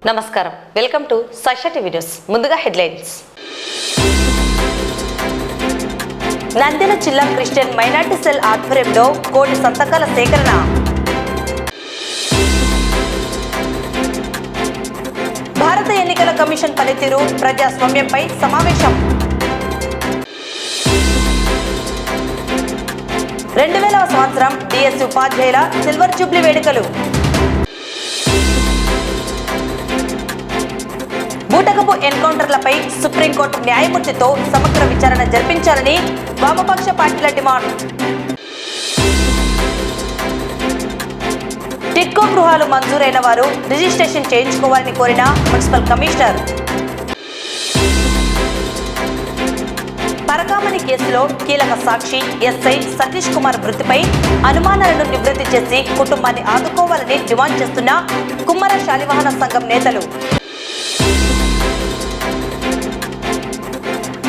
నమస్కారం, welcome to Sakshi TV news. ముందుగా headlines. Nandyal జిల్లా క్రిస్టియన్ మైనార్టీ సెల్ ఆధ్వర్యంలో కోటి సంతకాల సేకరణ. భారత ఎన్నికల కమిషన్ పనితీరు, ప్రజాస్వామ్యంపై సమావేశం. 2000వ సంవత్సరం డిఎస్సి ఉపాధ్యాయుల సిల్వర్ జూబ్లీ వేడుకలు. బూటకపు ఎన్కౌంటర్లపై సుప్రీంకోర్టు న్యాయమూర్తితో సమగ్ర విచారణ జరిపించాలని వామపక్ష పార్టీల డిమాండ్. టిడ్కో గృహాలు మంజూరైన వారు రిజిస్ట్రేషన్ చేయించుకోవాలని కోరిన మున్సిపల్ కమిషనర్. పరకామణి కేసులో కీలక సాక్షి ఎస్ఐ సతీష్ కుమార్ మృతిపై అనుమానాలను నివృత్తి చేసి కుటుంబాన్ని ఆదుకోవాలని డిమాండ్ చేస్తున్న కుమ్మర శాలివాహన సంఘం నేతలు.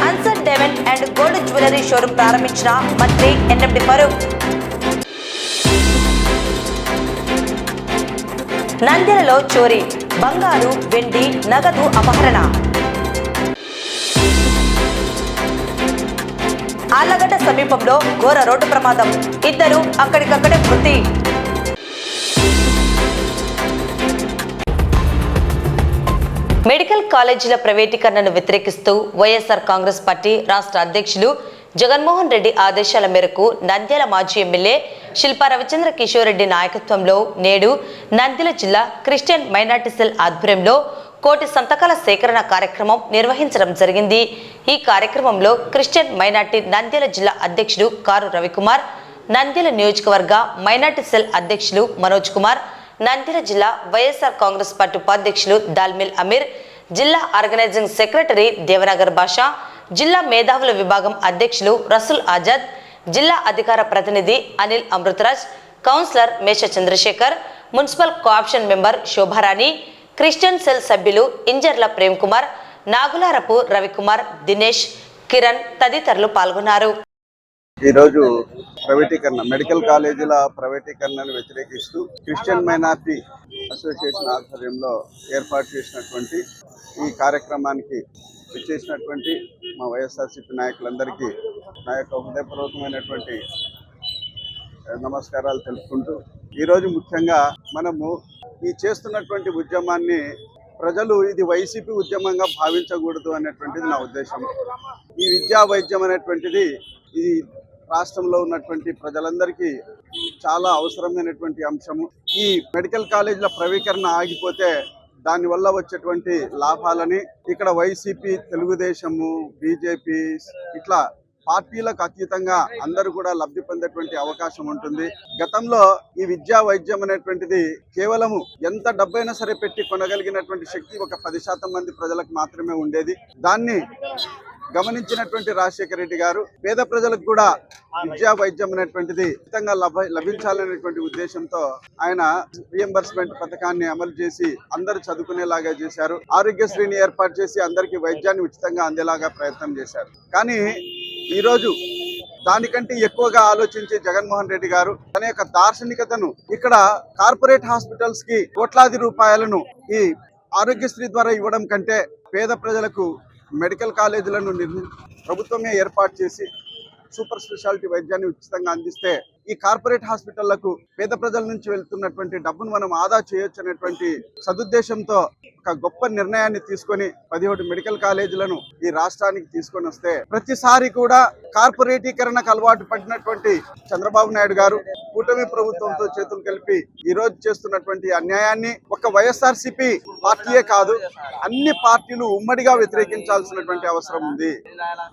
Ansar diamond and gold jewellery showroom ప్రారంభించిన మంత్రి ఎన్ఎండి ఫరూక్. నంద్యాలలో చోరీ, బంగారు, వెండి, నగదు అపహరణ. ఆళ్లగడ్డ సమీపంలో ఘోర రోడ్డు ప్రమాదం, ఇద్దరు అక్కడికక్కడే మృతి. మెడికల్ కాలేజీల ప్రైవేటీకరణను వ్యతిరేకిస్తూ వైఎస్ఆర్ కాంగ్రెస్ పార్టీ రాష్ట్ర అధ్యక్షులు జగన్మోహన్ రెడ్డి ఆదేశాల మేరకు నంద్యాల మాజీ ఎమ్మెల్యే శిల్పా రవిచంద్ర కిషోర్ రెడ్డి నాయకత్వంలో నేడు నంద్యాల జిల్లా క్రిస్టియన్ మైనార్టీ సెల్ ఆధ్వర్యంలో కోటి సంతకాల సేకరణ కార్యక్రమం నిర్వహించడం జరిగింది. ఈ కార్యక్రమంలో క్రిస్టియన్ మైనార్టీ నంద్యాల జిల్లా అధ్యక్షుడు కారు రవికుమార్, నంద్యాల నియోజకవర్గ మైనార్టీ సెల్ అధ్యక్షులు మనోజ్ కుమార్, నంద్యాల జిల్లా వైఎస్ఆర్ కాంగ్రెస్ పార్టీ ఉపాధ్యక్షులు దాల్మిల్ అమీర్, జిల్లా ఆర్గనైజింగ్ సెక్రటరీ దేవనగర్ బాషా, జిల్లా మేధావుల విభాగం అధ్యక్షులు రసూల్ ఆజాద్, జిల్లా అధికార ప్రతినిధి Anil Amritraj, councillor Mesha Chandrashekar, municipal co-option member Shobharani, Christian cell సభ్యులు ఇంజర్ల ప్రేమ్ కుమార్, నాగులారపు రవికుమార్, దినేష్, కిరణ్ తదితరులు పాల్గొన్నారు. ఈరోజు ప్రైవేటీకరణ, మెడికల్ కాలేజీల ప్రైవేటీకరణను వ్యతిరేకిస్తూ క్రిస్టియన్ మైనార్టీ అసోసియేషన్ ఆధ్వర్యంలో ఏర్పాటు చేసినటువంటి ఈ కార్యక్రమానికి విచ్చేసినటువంటి మా వైఎస్ఆర్సీపీ నాయకులందరికీ నా యొక్క హృదయపూర్వకమైనటువంటి నమస్కారాలు తెలుపుకుంటూ, ఈరోజు ముఖ్యంగా మనము ఈ చేస్తున్నటువంటి ఉద్యమాన్ని ప్రజలు ఇది వైసీపీ ఉద్యమంగా భావించకూడదు అనేటువంటిది నా ఉద్దేశం. ఈ విద్యా వైద్యం అనేటువంటిది ఈ రాష్ట్రంలో ఉన్నటువంటి ప్రజలందరికీ చాలా అవసరమైనటువంటి అంశము. ఈ మెడికల్ కాలేజీల ప్రైవేటీకరణ ఆగిపోతే దానివల్ల వచ్చేటువంటి లాభాలని ఇక్కడ వైసీపీ, తెలుగుదేశము, బీజేపీ ఇట్లా పార్టీలకు అతీతంగా అందరూ కూడా లబ్ధి పొందేటువంటి అవకాశం ఉంటుంది. గతంలో ఈ విద్యా వైద్యం అనేటువంటిది కేవలము ఎంత డబ్బైనా సరే పెట్టి కొనగలిగినటువంటి శక్తి ఒక 10% మంది ప్రజలకు మాత్రమే ఉండేది. దాన్ని గమనించినటువంటి రాజశేఖర రెడ్డి గారు పేద ప్రజలకు కూడా విద్యా వైద్యం అనేటువంటిది ఉచితంగా లభించాలనేటువంటి ఉద్దేశంతో ఆయన రియంబర్స్మెంట్ పథకాన్ని అమలు చేసి అందరూ చదువుకునేలాగా చేశారు. ఆరోగ్యశ్రీని ఏర్పాటు చేసి అందరికీ వైద్యాన్ని ఉచితంగా అందేలాగా ప్రయత్నం చేశారు. కానీ ఈరోజు దానికంటే ఎక్కువగా ఆలోచించి జగన్మోహన్ రెడ్డి గారు తన యొక్క దార్శనికతను ఇక్కడ కార్పొరేట్ హాస్పిటల్స్ కి కోట్లాది రూపాయలను ఈ ఆరోగ్యశ్రీ ద్వారా ఇవ్వడం కంటే పేద ప్రజలకు మెడికల్ కాలేజీలను ప్రభుత్వమే ఏర్పాటు చేసి సూపర్ స్పెషాలిటీ వైద్యాన్ని ఉచితంగా అందిస్తే ఈ కార్పొరేట్ హాస్పిటళ్లకు పేద ప్రజల నుంచి వెళ్తున్నటువంటి డబ్బును మనం ఆదా చేయొచ్చు అనేటువంటి సదుద్దేశంతో ఒక గొప్ప నిర్ణయాన్ని తీసుకొని 17 మెడికల్ కాలేజీలను ఈ రాష్ట్రానికి తీసుకొని వస్తే, ప్రతిసారి కూడా కార్పొరేటీకరణకు అలవాటు పడినటువంటి చంద్రబాబు నాయుడు గారు కూటమి ప్రభుత్వంతో చేతులు కలిపి ఈ రోజు చేస్తున్నటువంటి అన్యాయాన్ని ఒక వైఎస్ఆర్సీపీ పార్టీయే కాదు, అన్ని పార్టీలు ఉమ్మడిగా వ్యతిరేకించాల్సినటువంటి అవసరం ఉంది.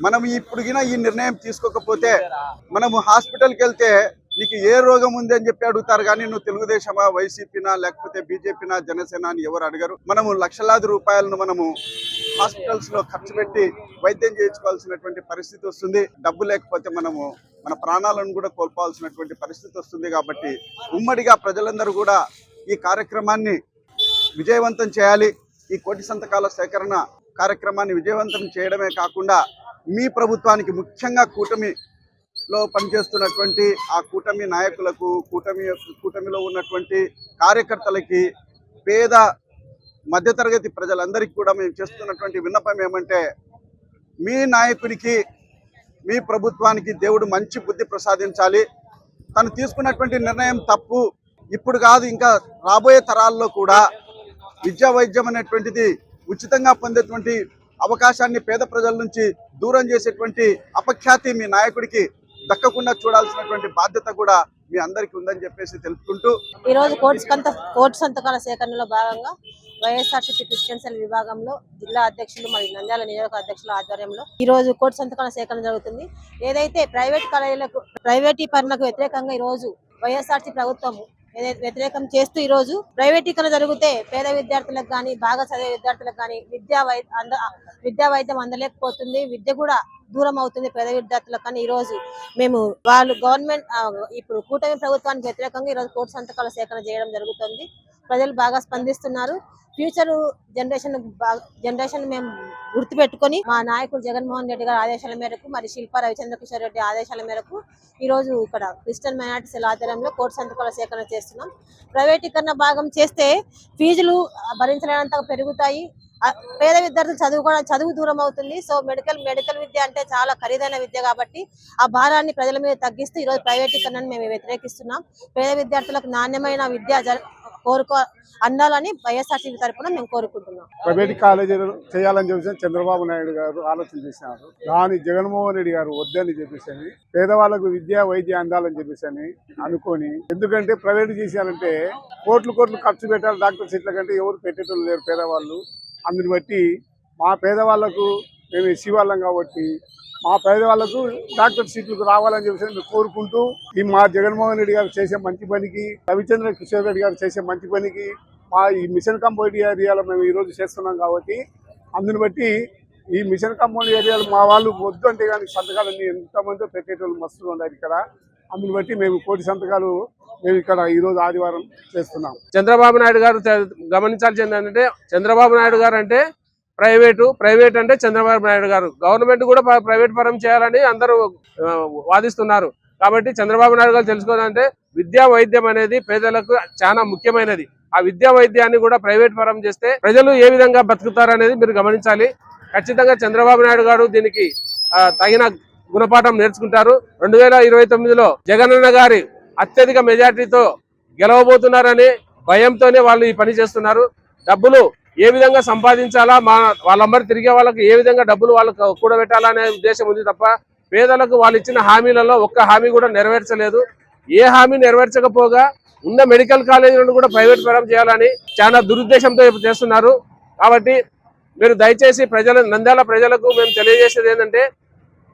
మనం ఇప్పుడుగిన ఈ నిర్ణయం తీసుకోకపోతే మనము హాస్పిటల్కి వెళ్తే నీకు ఏ రోగం ఉంది అని చెప్పి అడుగుతారు, కానీ నువ్వు తెలుగుదేశమా, వైసీపీనా, లేకపోతే బీజేపీనా, జనసేన అని ఎవరు అడగరు. మనము లక్షలాది రూపాయలను మనము హాస్పిటల్స్ లో ఖర్చు పెట్టి వైద్యం చేయించుకోవాల్సినటువంటి పరిస్థితి వస్తుంది. డబ్బు లేకపోతే మనము మన ప్రాణాలను కూడా కోల్పోవాల్సినటువంటి పరిస్థితి వస్తుంది. కాబట్టి ఉమ్మడిగా ప్రజలందరూ కూడా ఈ కార్యక్రమాన్ని విజయవంతం చేయాలి. ఈ కోటి సంతకాల సేకరణ కార్యక్రమాన్ని విజయవంతం చేయడమే కాకుండా మీ ప్రభుత్వానికి, ముఖ్యంగా కూటమిలో పనిచేస్తున్నటువంటి ఆ కూటమి నాయకులకు, కూటమిలో ఉన్నటువంటి కార్యకర్తలకి, పేద మధ్యతరగతి ప్రజలందరికీ కూడా మేము చేస్తున్నటువంటి విన్నపం ఏమంటే, మీ నాయకుడికి మీ ప్రభుత్వానికి దేవుడు మంచి బుద్ధి ప్రసాదించాలి. తను తీసుకున్నటువంటి నిర్ణయం తప్పు. ఇప్పుడు కాదు, ఇంకా రాబోయే తరాల్లో కూడా విద్యా వైద్యం అనేటువంటిది ఉచితంగా పొందేటువంటి అవకాశాన్ని పేద ప్రజల నుంచి దూరం చేసేటువంటి అపఖ్యాతి మీ నాయకుడికి దక్కకుండా చూడాల్సినటువంటి బాధ్యత కూడా మీ అందరికీ ఉందని చెప్పేసి తెలుపుకుంటూ, ఈ రోజు కోర్టు సంతకాల సేకరణలో భాగంగా వైఎస్ఆర్సీపీ క్రిస్టియన్ సెల్ విభాగంలో జిల్లా అధ్యక్షులు మరియు నంద్యాల నియోజక అధ్యక్షుల ఆధ్వర్యంలో ఈ రోజు కోర్టు సంతకాల సేకరణ జరుగుతుంది. ఏదైతే ప్రైవేట్ కాలేజీలకు ప్రైవేటీకరణకు వ్యతిరేకంగా ఈ రోజు వైఎస్ఆర్సీ ప్రభుత్వం వ్యతిరేకం చేస్తూ ఈ రోజు ప్రైవేటీకరణ జరిగితే పేద విద్యార్థులకు కానీ బాగా చదివే విద్యార్థులకు కానీ విద్యా వైద్యం అందలేకపోతుంది. విద్య కూడా దూరం అవుతుంది పేద విద్యార్థులకు. కానీ ఈ రోజు మేము వాళ్ళు గవర్నమెంట్ ఇప్పుడు కూటమి ప్రభుత్వానికి వ్యతిరేకంగా ఈ రోజు కోర్టు సంతకాల సేకరణ చేయడం జరుగుతుంది. ప్రజలు బాగా స్పందిస్తున్నారు. ఫ్యూచర్ జనరేషన్ మేము గుర్తుపెట్టుకొని మా నాయకుడు జగన్మోహన్ రెడ్డి గారి ఆదేశాల మేరకు మరి శిల్పా రవిచంద్ర కిషోర్ రెడ్డి ఆదేశాల మేరకు ఈ రోజు ఇక్కడ క్రిస్టియన్ మైనారిటీ సెల్ ఆధ్వర్యంలో కోర్టు సంతకాల సేకరణ చేస్తున్నాం. ప్రైవేటీకరణ భాగం చేస్తే ఫీజులు భరించలేనంత పెరుగుతాయి. పేద విద్యార్థులు చదువు దూరం అవుతుంది. సో మెడికల్ విద్య అంటే చాలా ఖరీదైన విద్య కాబట్టి ఆ భారాన్ని ప్రజల మీద తగ్గిస్తూ ఈరోజు ప్రైవేటీకరణను మేము వ్యతిరేకిస్తున్నాం. పేద విద్యార్థులకు నాణ్యమైన విద్య అందాలని వైఎస్ఆర్సీపీ తరఫున మేము కోరుకుంటున్నాం. ప్రైవేట్ కాలేజీలు చేయాలని చెప్పేసి చంద్రబాబు నాయుడు గారు ఆలోచన చేసినారు. దాని జగన్మోహన్ రెడ్డి గారు వద్దని చెప్పేసి పేదవాళ్ళకు విద్య వైద్య అందాలని చెప్పేసి అనుకొని, ఎందుకంటే ప్రైవేట్ చేసేయాలంటే కోట్లు ఖర్చు పెట్టాలి. డాక్టర్ సీట్ల కంటే ఎవరు పెట్టేటోళ్ళు లేరు పేదవాళ్ళు. అందుని బట్టి మా పేదవాళ్లకు మేము ఎస్సీ వాళ్ళం కాబట్టి మా పేదవాళ్లకు డాక్టర్ సీట్లకు రావాలని చెప్పేసి మేము కోరుకుంటూ, ఈ మా జగన్మోహన్ రెడ్డి గారు చేసే మంచి పనికి, రవిచంద్ర కిషోర్ రెడ్డి గారు చేసే మంచి పనికి మా ఈ మిషన్ కాంపౌండ్ ఏరియాలో మేము ఈరోజు చేస్తున్నాం కాబట్టి అందుని బట్టి ఈ మిషన్ కాంపౌండ్ ఏరియాలో మా వాళ్ళు వద్దు అంటే కానీ సంతకాలన్నీ ఎంతమందో పెట్టేటోళ్ళు మస్తులు ఉన్నారు ఇక్కడ. అందుని బట్టి మేము కోటి సంతకాలు మేము ఇక్కడ ఈరోజు ఆదివారం చేస్తున్నాం. చంద్రబాబు నాయుడు గారు గమనించాల్సింది ఏంటంటే, చంద్రబాబు నాయుడు గారు అంటే ప్రైవేట్ అంటే చంద్రబాబు నాయుడు గారు. గవర్నమెంట్ కూడా ప్రైవేట్ పరం చేయాలని అందరూ వాదిస్తున్నారు. కాబట్టి చంద్రబాబు నాయుడు గారు తెలుసుకోవాలంటే విద్యా వైద్యం అనేది పేదలకు చాలా ముఖ్యమైనది. ఆ విద్యా వైద్యాన్ని కూడా ప్రైవేట్ పరం చేస్తే ప్రజలు ఏ విధంగా బతుకుతారు అనేది మీరు గమనించాలి. ఖచ్చితంగా చంద్రబాబు నాయుడు గారు దీనికి తగిన గుణపాఠం నేర్చుకుంటారు. 2029లో జగనన్న గారి అత్యధిక మెజార్టీతో గెలవబోతున్నారని భయంతోనే వాళ్ళు ఈ పని చేస్తున్నారు. డబ్బులు ఏ విధంగా సంపాదించాలా, వాళ్ళందరూ తిరిగే వాళ్ళకి ఏ విధంగా డబ్బులు వాళ్ళకు కూడబెట్టాలనే ఉద్దేశం ఉంది తప్ప పేదలకు వాళ్ళు ఇచ్చిన హామీలలో ఒక్క హామీ కూడా నెరవేర్చలేదు. ఏ హామీ నెరవేర్చకపోగా ఉన్న మెడికల్ కాలేజీలను కూడా ప్రైవేట్ పరం చేయాలని చాలా దురుద్దేశంతో చేస్తున్నారు. కాబట్టి మీరు దయచేసి నంద్యాల ప్రజలకు మేము తెలియజేసేది ఏంటంటే,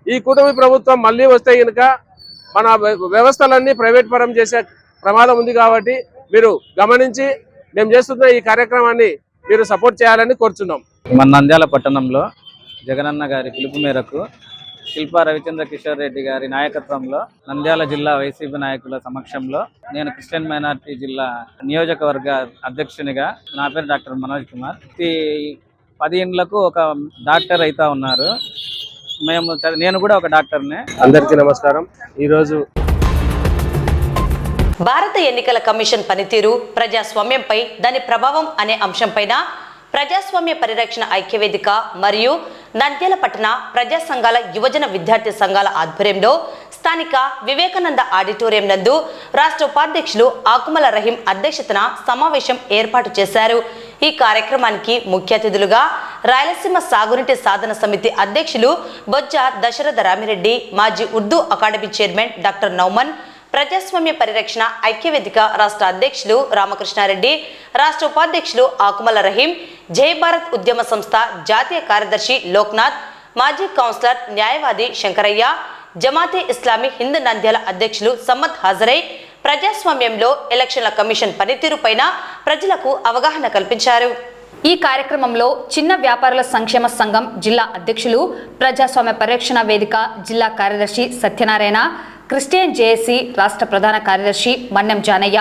ఈ కూటమి ప్రభుత్వం మళ్ళీ వస్తే కనుక మన వ్యవస్థలన్నీ ప్రైవేట్ పరం చేసే ప్రమాదం ఉంది. కాబట్టి మీరు గమనించి మేము చేస్తున్న ఈ కార్యక్రమాన్ని మీరు సపోర్ట్ చేయాలని కోరుచున్నాం. మన నంద్యాల పట్టణంలో జగనన్న గారి పిలుపు మేరకు శిల్పా రవిచంద్ర కిషోర్ రెడ్డి గారి నాయకత్వంలో నంద్యాల జిల్లా వైసీపీ నాయకుల సమక్షంలో నేను క్రిస్టియన్ మైనారిటీ జిల్లా నియోజకవర్గ అధ్యక్షునిగా, నా పేరు డాక్టర్ మనోజ్ కుమార్. 10 ఇండ్లకు ఒక డాక్టర్ అయితే ఉన్నారు. నేను కూడా ఒక డాక్టర్నే. అందరికీ నమస్కారం. ఈరోజు భారత ఎన్నికల కమిషన్ పనితీరు, ప్రజాస్వామ్యంపై దాని ప్రభావం అనే అంశంపైన ప్రజాస్వామ్య పరిరక్షణ ఐక్యవేదిక మరియు నంద్యాల పట్టణ ప్రజా సంఘాల యువజన విద్యార్థి సంఘాల ఆధ్వర్యంలో స్థానిక వివేకానంద ఆడిటోరియం నందు రాష్ట్ర ఉపాధ్యక్షులు ఆకుమల రహీం అధ్యక్షతన సమావేశం ఏర్పాటు చేశారు. ఈ కార్యక్రమానికి ముఖ్య అతిథులుగా రాయలసీమ సాగునీటి సాధన సమితి అధ్యక్షులు బొజ్జ దశరథ రామిరెడ్డి, మాజీ Urdu academy chairman doctor Nouman, ప్రజాస్వామ్య పరిరక్షణ ఐక్యవేదిక రాష్ట్ర అధ్యక్షులు రామకృష్ణారెడ్డి, రాష్ట్ర ఉపాధ్యక్షులు ఆకుమల రహీం, జై భారత్ ఉద్యమ సంస్థ జాతీయ కార్యదర్శి లోక్నాథ్, మాజీ కౌన్సిలర్ న్యాయవాది శంకరయ్య, జమాతే ఇస్లామీ హింద్ నంద్యాల అధ్యక్షులు సమ్మద్ హాజరై ప్రజాస్వామ్యంలో ఎలక్షన్ల కమిషన్ పనితీరుపైన ప్రజలకు అవగాహన కల్పించారు. ఈ కార్యక్రమంలో చిన్న వ్యాపారుల సంక్షేమ సంఘం జిల్లా అధ్యక్షులు, ప్రజాస్వామ్య పరిరక్షణ వేదిక జిల్లా కార్యదర్శి సత్యనారాయణ, క్రిస్టియన్ జేఏసీ రాష్ట్ర ప్రధాన కార్యదర్శి మన్నెం జానయ్య,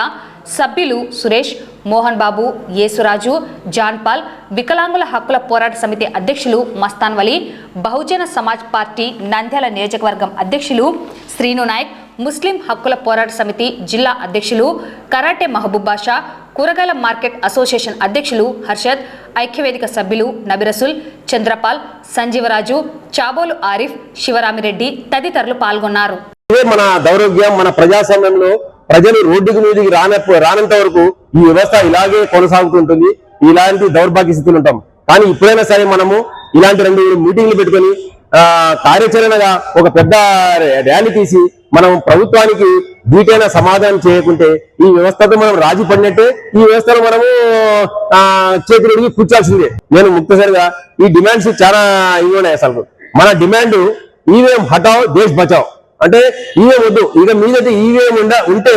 సభ్యులు సురేష్, మోహన్ బాబు, యేసురాజు, జాన్పాల్, వికలాంగుల హక్కుల పోరాట సమితి అధ్యక్షులు మస్తాన్ వలి, బహుజన సమాజ్ పార్టీ నంద్యాల నియోజకవర్గం అధ్యక్షులు శ్రీను నాయక్, ముస్లిం హక్కుల పోరాట సమితి జిల్లా అధ్యక్షులు కరాటే మహబూబ్ బాషా, కూరగాయల మార్కెట్ అసోసియేషన్ అధ్యక్షులు హర్షద్, ఐక్యవేదిక సభ్యులు నబిరసుల్, చంద్రపాల్, సంజీవరాజు, చాబోలు ఆరిఫ్, శివరామిరెడ్డి తదితరులు పాల్గొన్నారు. ఇదే మన దౌర్భాగ్యం. మన ప్రజాస్వామ్యంలో ప్రజలు రోడ్డుకు మీదికి రానంత వరకు ఈ వ్యవస్థ ఇలాగే కొనసాగుతుంటుంది. ఇలాంటి దౌర్భాగ్య స్థితిలో ఉంటాం. కానీ ఇప్పుడైనా సరే మనము ఇలాంటి 2 మీటింగ్లు పెట్టుకొని కార్యాచరణగా ఒక పెద్ద ర్యాలీ తీసి మనం ప్రభుత్వానికి దీటైన సమాధానం చేయకుంటే ఈ వ్యవస్థతో మనం రాజీ పడినట్టే. ఈ వ్యవస్థలో మనము చేతులడిగి కూర్చాల్సిందే. నేను ముక్తసరిగా ఈ డిమాండ్స్ చాలా ఇవి ఉన్నాయి. అసలు మన డిమాండ్ ఈవీఎం హటావ్ దేశ్ బచావ్ అంటే ఈవీఎం వద్దు, ఇక మీదట ఈవీఎం ఉంటే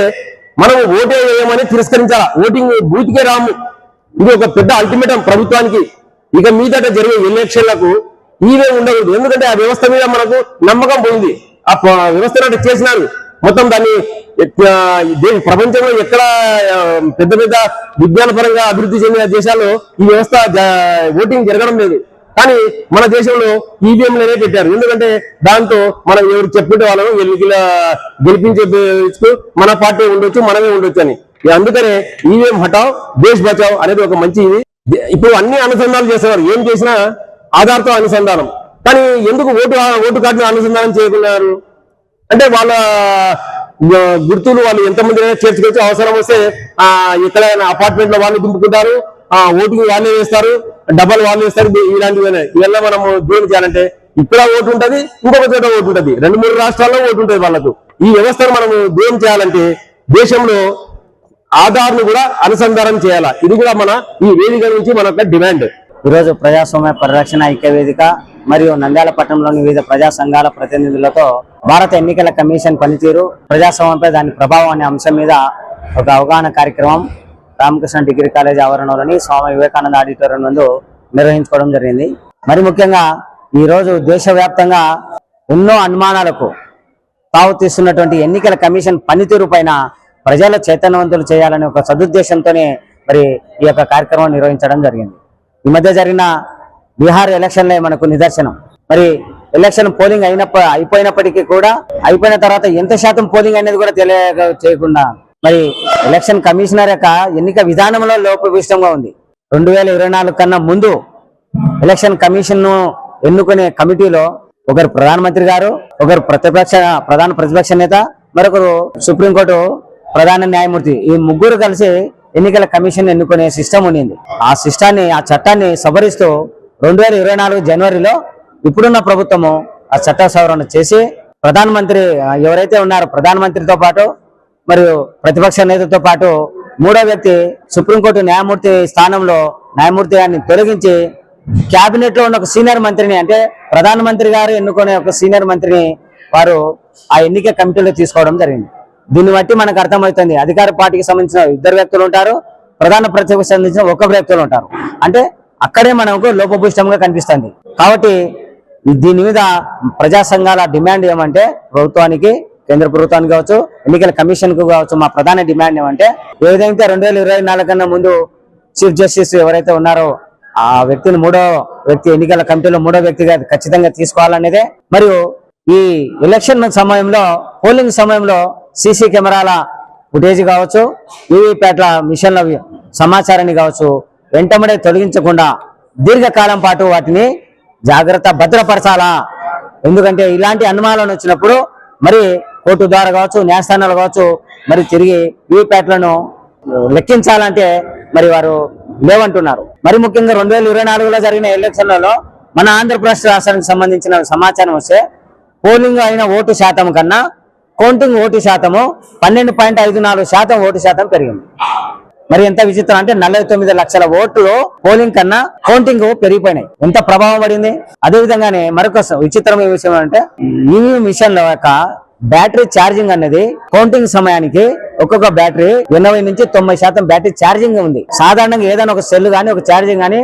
మనం ఓటే వేయమని తిరస్కరించాలా, ఓటింగ్ బూత్కే రాము. ఇది ఒక పెద్ద అల్టిమేటం ప్రభుత్వానికి. ఇక మీదట జరిగే ఎలక్షన్లకు ఈవీఎం ఉండకూడదు. ఎందుకంటే ఆ వ్యవస్థ మీద మనకు నమ్మకం పోయింది. ఆ వ్యవస్థను చేసినారు మొత్తం దాన్ని. ప్రపంచంలో ఎక్కడ పెద్ద పెద్ద విజ్ఞాన పరంగా అభివృద్ధి చెందిన దేశాల్లో ఈ వ్యవస్థ ఓటింగ్ జరగడం లేదు. కానీ మన దేశంలో ఈవీఎంలనే పెట్టారు. ఎందుకంటే దాంతో మనం ఎవరు చెప్పుకుంటే వాళ్ళను గెలిపించు మన పార్టీ ఉండొచ్చు, మనమే ఉండొచ్చు అని. అందుకనే ఈవీఎం హటావ్ దేశ్ బచావ్ అనేది ఒక మంచి ఇది. ఇప్పుడు అన్ని అనుసంధానం చేస్తున్నారు. ఏం చేసినా ఆధార్తో అనుసంధానం. కానీ ఎందుకు ఓటు కార్డును అనుసంధానం చేయకున్నారు అంటే వాళ్ళ గుర్తులు వాళ్ళు ఎంతమంది చేర్చుకోవచ్చు. అవసరం వస్తే ఎక్కడైనా అపార్ట్మెంట్ లో వాళ్ళు దింపుకుంటారు, ఓటింగ్ వాళ్ళే వేస్తారు, డబ్బలు వాళ్ళు వేస్తారు. ఇలాంటివి ఇవల్ల మనము దూరం చేయాలంటే ఇక్కడ ఓటు ఉంటది, ఇంకొక చోట ఓటు ఉంటది, 2-3 రాష్ట్రాల్లో ఓటు ఉంటది వాళ్ళకు. ఈ వ్యవస్థను మనము దూరం చేయాలంటే దేశంలో ఆధార్ను కూడా అనుసంధానం చేయాలా. ఇది కూడా మన ఈ వేదిక నుంచి మన యొక్క డిమాండ్. ఈరోజు ప్రజాస్వామ్య పరిరక్షణ ఐక్యవేదిక మరియు నంద్యాల పట్టణంలోని వివిధ ప్రజా సంఘాల ప్రతినిధులతో భారత ఎన్నికల కమిషన్ పనితీరు, ప్రజాస్వామ్యంపై దాని ప్రభావం అనే అంశం మీద ఒక అవగాహన కార్యక్రమం Ramakrishna degree college ఆవరణలోని Swami Vivekananda auditorium నందు నిర్వహించుకోవడం జరిగింది. మరి ముఖ్యంగా ఈరోజు దేశవ్యాప్తంగా ఎన్నో అనుమానాలకు తావుతీస్తున్నటువంటి ఎన్నికల కమిషన్ పనితీరు పైన ప్రజల చైతన్యవంతులు చేయాలనే ఒక సదుద్దేశంతోనే మరి ఈ యొక్క కార్యక్రమం నిర్వహించడం జరిగింది. ఈ మధ్య జరిగిన బీహార్ ఎలక్షన్లే మనకు నిదర్శనం. మరి ఎలక్షన్ పోలింగ్ అయిపోయినప్పటికీ కూడా అయిపోయిన తర్వాత ఎంత శాతం పోలింగ్ అనేది కూడా చేయకుండా మరి ఎలక్షన్ కమిషనర్ యొక్క ఎన్నిక విధానంలో లోపభూయిష్టంగా ఉంది. 2024 కన్నా ముందు ఎలక్షన్ కమిషన్ ను ఎన్నుకునే కమిటీలో ఒకరు ప్రధానమంత్రి గారు, ఒకరు ప్రధాన ప్రతిపక్ష నేత, మరొకరు సుప్రీంకోర్టు ప్రధాన న్యాయమూర్తి, ఈ ముగ్గురు కలిసి ఎన్నికల కమిషన్ ఎన్నుకునే సిస్టమ్ ఉండింది. ఆ చట్టాన్ని సవరిస్తూ 2024 జనవరిలో ఇప్పుడున్న ప్రభుత్వము ఆ చట్ట సవరణ చేసి ప్రధానమంత్రి ఎవరైతే ఉన్నారో ప్రధానమంత్రితో పాటు మరియు ప్రతిపక్ష నేతతో పాటు 3వ వ్యక్తి సుప్రీంకోర్టు న్యాయమూర్తి స్థానంలో న్యాయమూర్తి గారిని తొలగించి క్యాబినెట్ లో ఉన్న ఒక సీనియర్ మంత్రిని, అంటే ప్రధానమంత్రి గారు ఎన్నుకునే ఒక సీనియర్ మంత్రిని వారు ఆ ఎన్నిక కమిటీలో తీసుకోవడం జరిగింది. దీన్ని బట్టి మనకు అర్థమవుతుంది అధికార పార్టీకి సంబంధించిన 2 వ్యక్తులు ఉంటారు, ప్రధాన ప్రతిపక్ష సంబంధించిన 1 వ్యక్తులు ఉంటారు. అంటే అక్కడే మనకు లోపభూయిష్టంగా కనిపిస్తుంది. కాబట్టి దీని మీద ప్రజా సంఘాల డిమాండ్ ఏమంటే ప్రభుత్వానికి, కేంద్ర ప్రభుత్వానికి కావచ్చు, ఎన్నికల కమిషన్ కు కావచ్చు, మా ప్రధాన డిమాండ్ ఏమంటే ఏదైతే 2024 కన్నా ముందు చీఫ్ జస్టిస్ ఎవరైతే ఉన్నారో ఆ వ్యక్తిని 3వ వ్యక్తి ఎన్నికల కమిటీలో 3వ వ్యక్తిగా ఖచ్చితంగా తీసుకోవాలనేదే. మరియు ఈ ఎలక్షన్ సమయంలో పోలింగ్ సమయంలో సీసీ కెమెరాల ఫుటేజ్ కావచ్చు, వీవీప్యాట్ల మిషన్ల సమాచారాన్ని కావచ్చు వెంటనే తొలగించకుండా దీర్ఘకాలం పాటు వాటిని జాగ్రత్త భద్రపరచాలా. ఎందుకంటే ఇలాంటి అనుమానాలు వచ్చినప్పుడు మరి కోర్టు ద్వారా కావచ్చు, న్యాయస్థానాలు కావచ్చు, మరి తిరిగి వీవీప్యాట్లను లెక్కించాలంటే మరి వారు లేవంటున్నారు. మరి ముఖ్యంగా 2024లో జరిగిన ఎలక్షన్లలో మన ఆంధ్రప్రదేశ్ రాష్ట్రానికి సంబంధించిన సమాచారం వస్తే పోలింగ్ అయిన ఓటు శాతం కన్నా కౌంటింగ్ ఓటు శాతము 12.54% ఓటు శాతం పెరిగింది. మరి ఎంత విచిత్రం అంటే 49 లక్షల ఓట్లు పోలింగ్ కన్నా కౌంటింగ్ పెరిగిపోయినాయి. ఎంత ప్రభావం పడింది. అదే విధంగానే మరొక విచిత్రమైన విషయం అంటే ఈవీఎం మిషన్ యొక్క బ్యాటరీ ఛార్జింగ్ అనేది కౌంటింగ్ సమయానికి ఒక్కొక్క బ్యాటరీ 80 నుంచి 90% బ్యాటరీ ఛార్జింగ్ ఉంది. సాధారణంగా ఏదైనా ఒక సెల్ గానీ ఒక ఛార్జింగ్ గానీ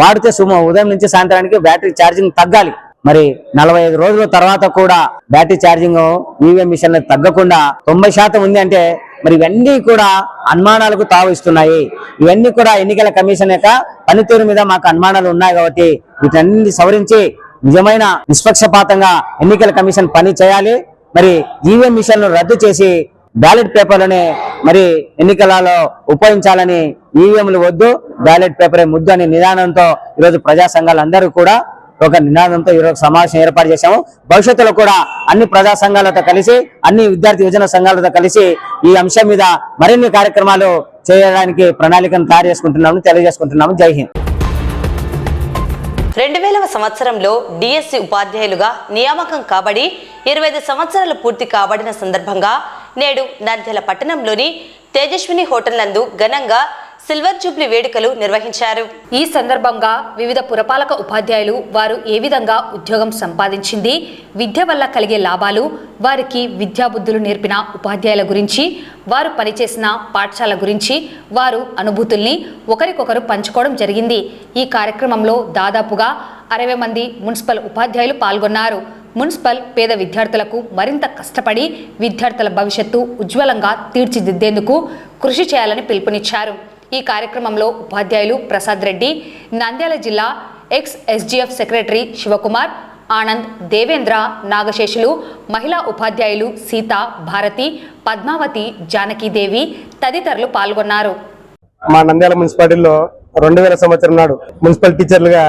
వాడితే ఉదయం నుంచి సాయంత్రానికి బ్యాటరీ ఛార్జింగ్ తగ్గాలి. మరి 45 రోజుల తర్వాత కూడా బ్యాటరీ ఛార్జింగ్ ఈవీఎం మిషన్ తగ్గకుండా 90% ఉంది అంటే మరి ఇవన్నీ కూడా అనుమానాలకు తావిస్తున్నాయి. ఇవన్నీ కూడా ఎన్నికల కమిషన్ యొక్క పనితీరు మీద మాకు అనుమానాలు ఉన్నాయి. కాబట్టి వీటన్ని సవరించి నిజమైన నిష్పక్షపాతంగా ఎన్నికల కమిషన్ పని చేయాలి. మరి ఈవీఎం మిషన్లు రద్దు చేసి బ్యాలెట్ పేపర్లని మరి ఎన్నికలలో ఉపయోగించాలని, ఈవీఎంలు వద్దు బ్యాలెట్ పేపరే ముద్దు అనే నినాదంతో ఈరోజు ప్రజా సంఘాలందరూ కూడా ఒక నినాదంతో ఈరోజు సమావేశం ఏర్పాటు చేశాము. భవిష్యత్తులో కూడా అన్ని ప్రజా సంఘాలతో కలిసి, అన్ని విద్యార్థి యువజన సంఘాలతో కలిసి ఈ అంశం మీద మరిన్ని కార్యక్రమాలు చేయడానికి ప్రణాళికను తయారు చేసుకుంటున్నాము, తెలియజేసుకుంటున్నాము. జై హింద్. 2000వ సంవత్సరంలో డిఎస్సి ఉపాధ్యాయులుగా నియామకం కాబడి 25 సంవత్సరాలు పూర్తి కాబడిన సందర్భంగా నేడు నంద్యాల పట్టణంలోని తేజస్విని హోటల్ నందు ఘనంగా సిల్వర్ జూబ్లీ వేడుకలు నిర్వహించారు. ఈ సందర్భంగా వివిధ పురపాలక ఉపాధ్యాయులు వారు ఏ విధంగా ఉద్యోగం సంపాదించింది, విద్య వల్ల కలిగే లాభాలు, వారికి విద్యాబుద్ధులు నేర్పిన ఉపాధ్యాయుల గురించి, వారు పనిచేసిన పాఠశాల గురించి, వారు అనుభూతుల్ని ఒకరికొకరు పంచుకోవడం జరిగింది. ఈ కార్యక్రమంలో దాదాపుగా 60 మంది మున్సిపల్ ఉపాధ్యాయులు పాల్గొన్నారు. మున్సిపల్ పేద విద్యార్థులకు మరింత కష్టపడి విద్యార్థుల భవిష్యత్తు ఉజ్వలంగా తీర్చిదిద్దేందుకు కృషి చేయాలని పిలుపునిచ్చారు. ఈ కార్యక్రమంలో ఉపాధ్యాయులు ప్రసాద్ రెడ్డి, నంద్యాల జిల్లా ఎక్స్-ఎస్జిఎఫ్ సెక్రటరీ శివకుమార్, ఆనంద్, దేవేంద్ర, నాగశేషులు, మహిళా ఉపాధ్యాయులు సీత, భారతి, పద్మావతి, జానకీదేవి తదితరులు పాల్గొన్నారు. మా నంద్యాల మున్సిపాలిటీలో 2000 సంవత్సరం నాడు మున్సిపల్ టీచర్లుగా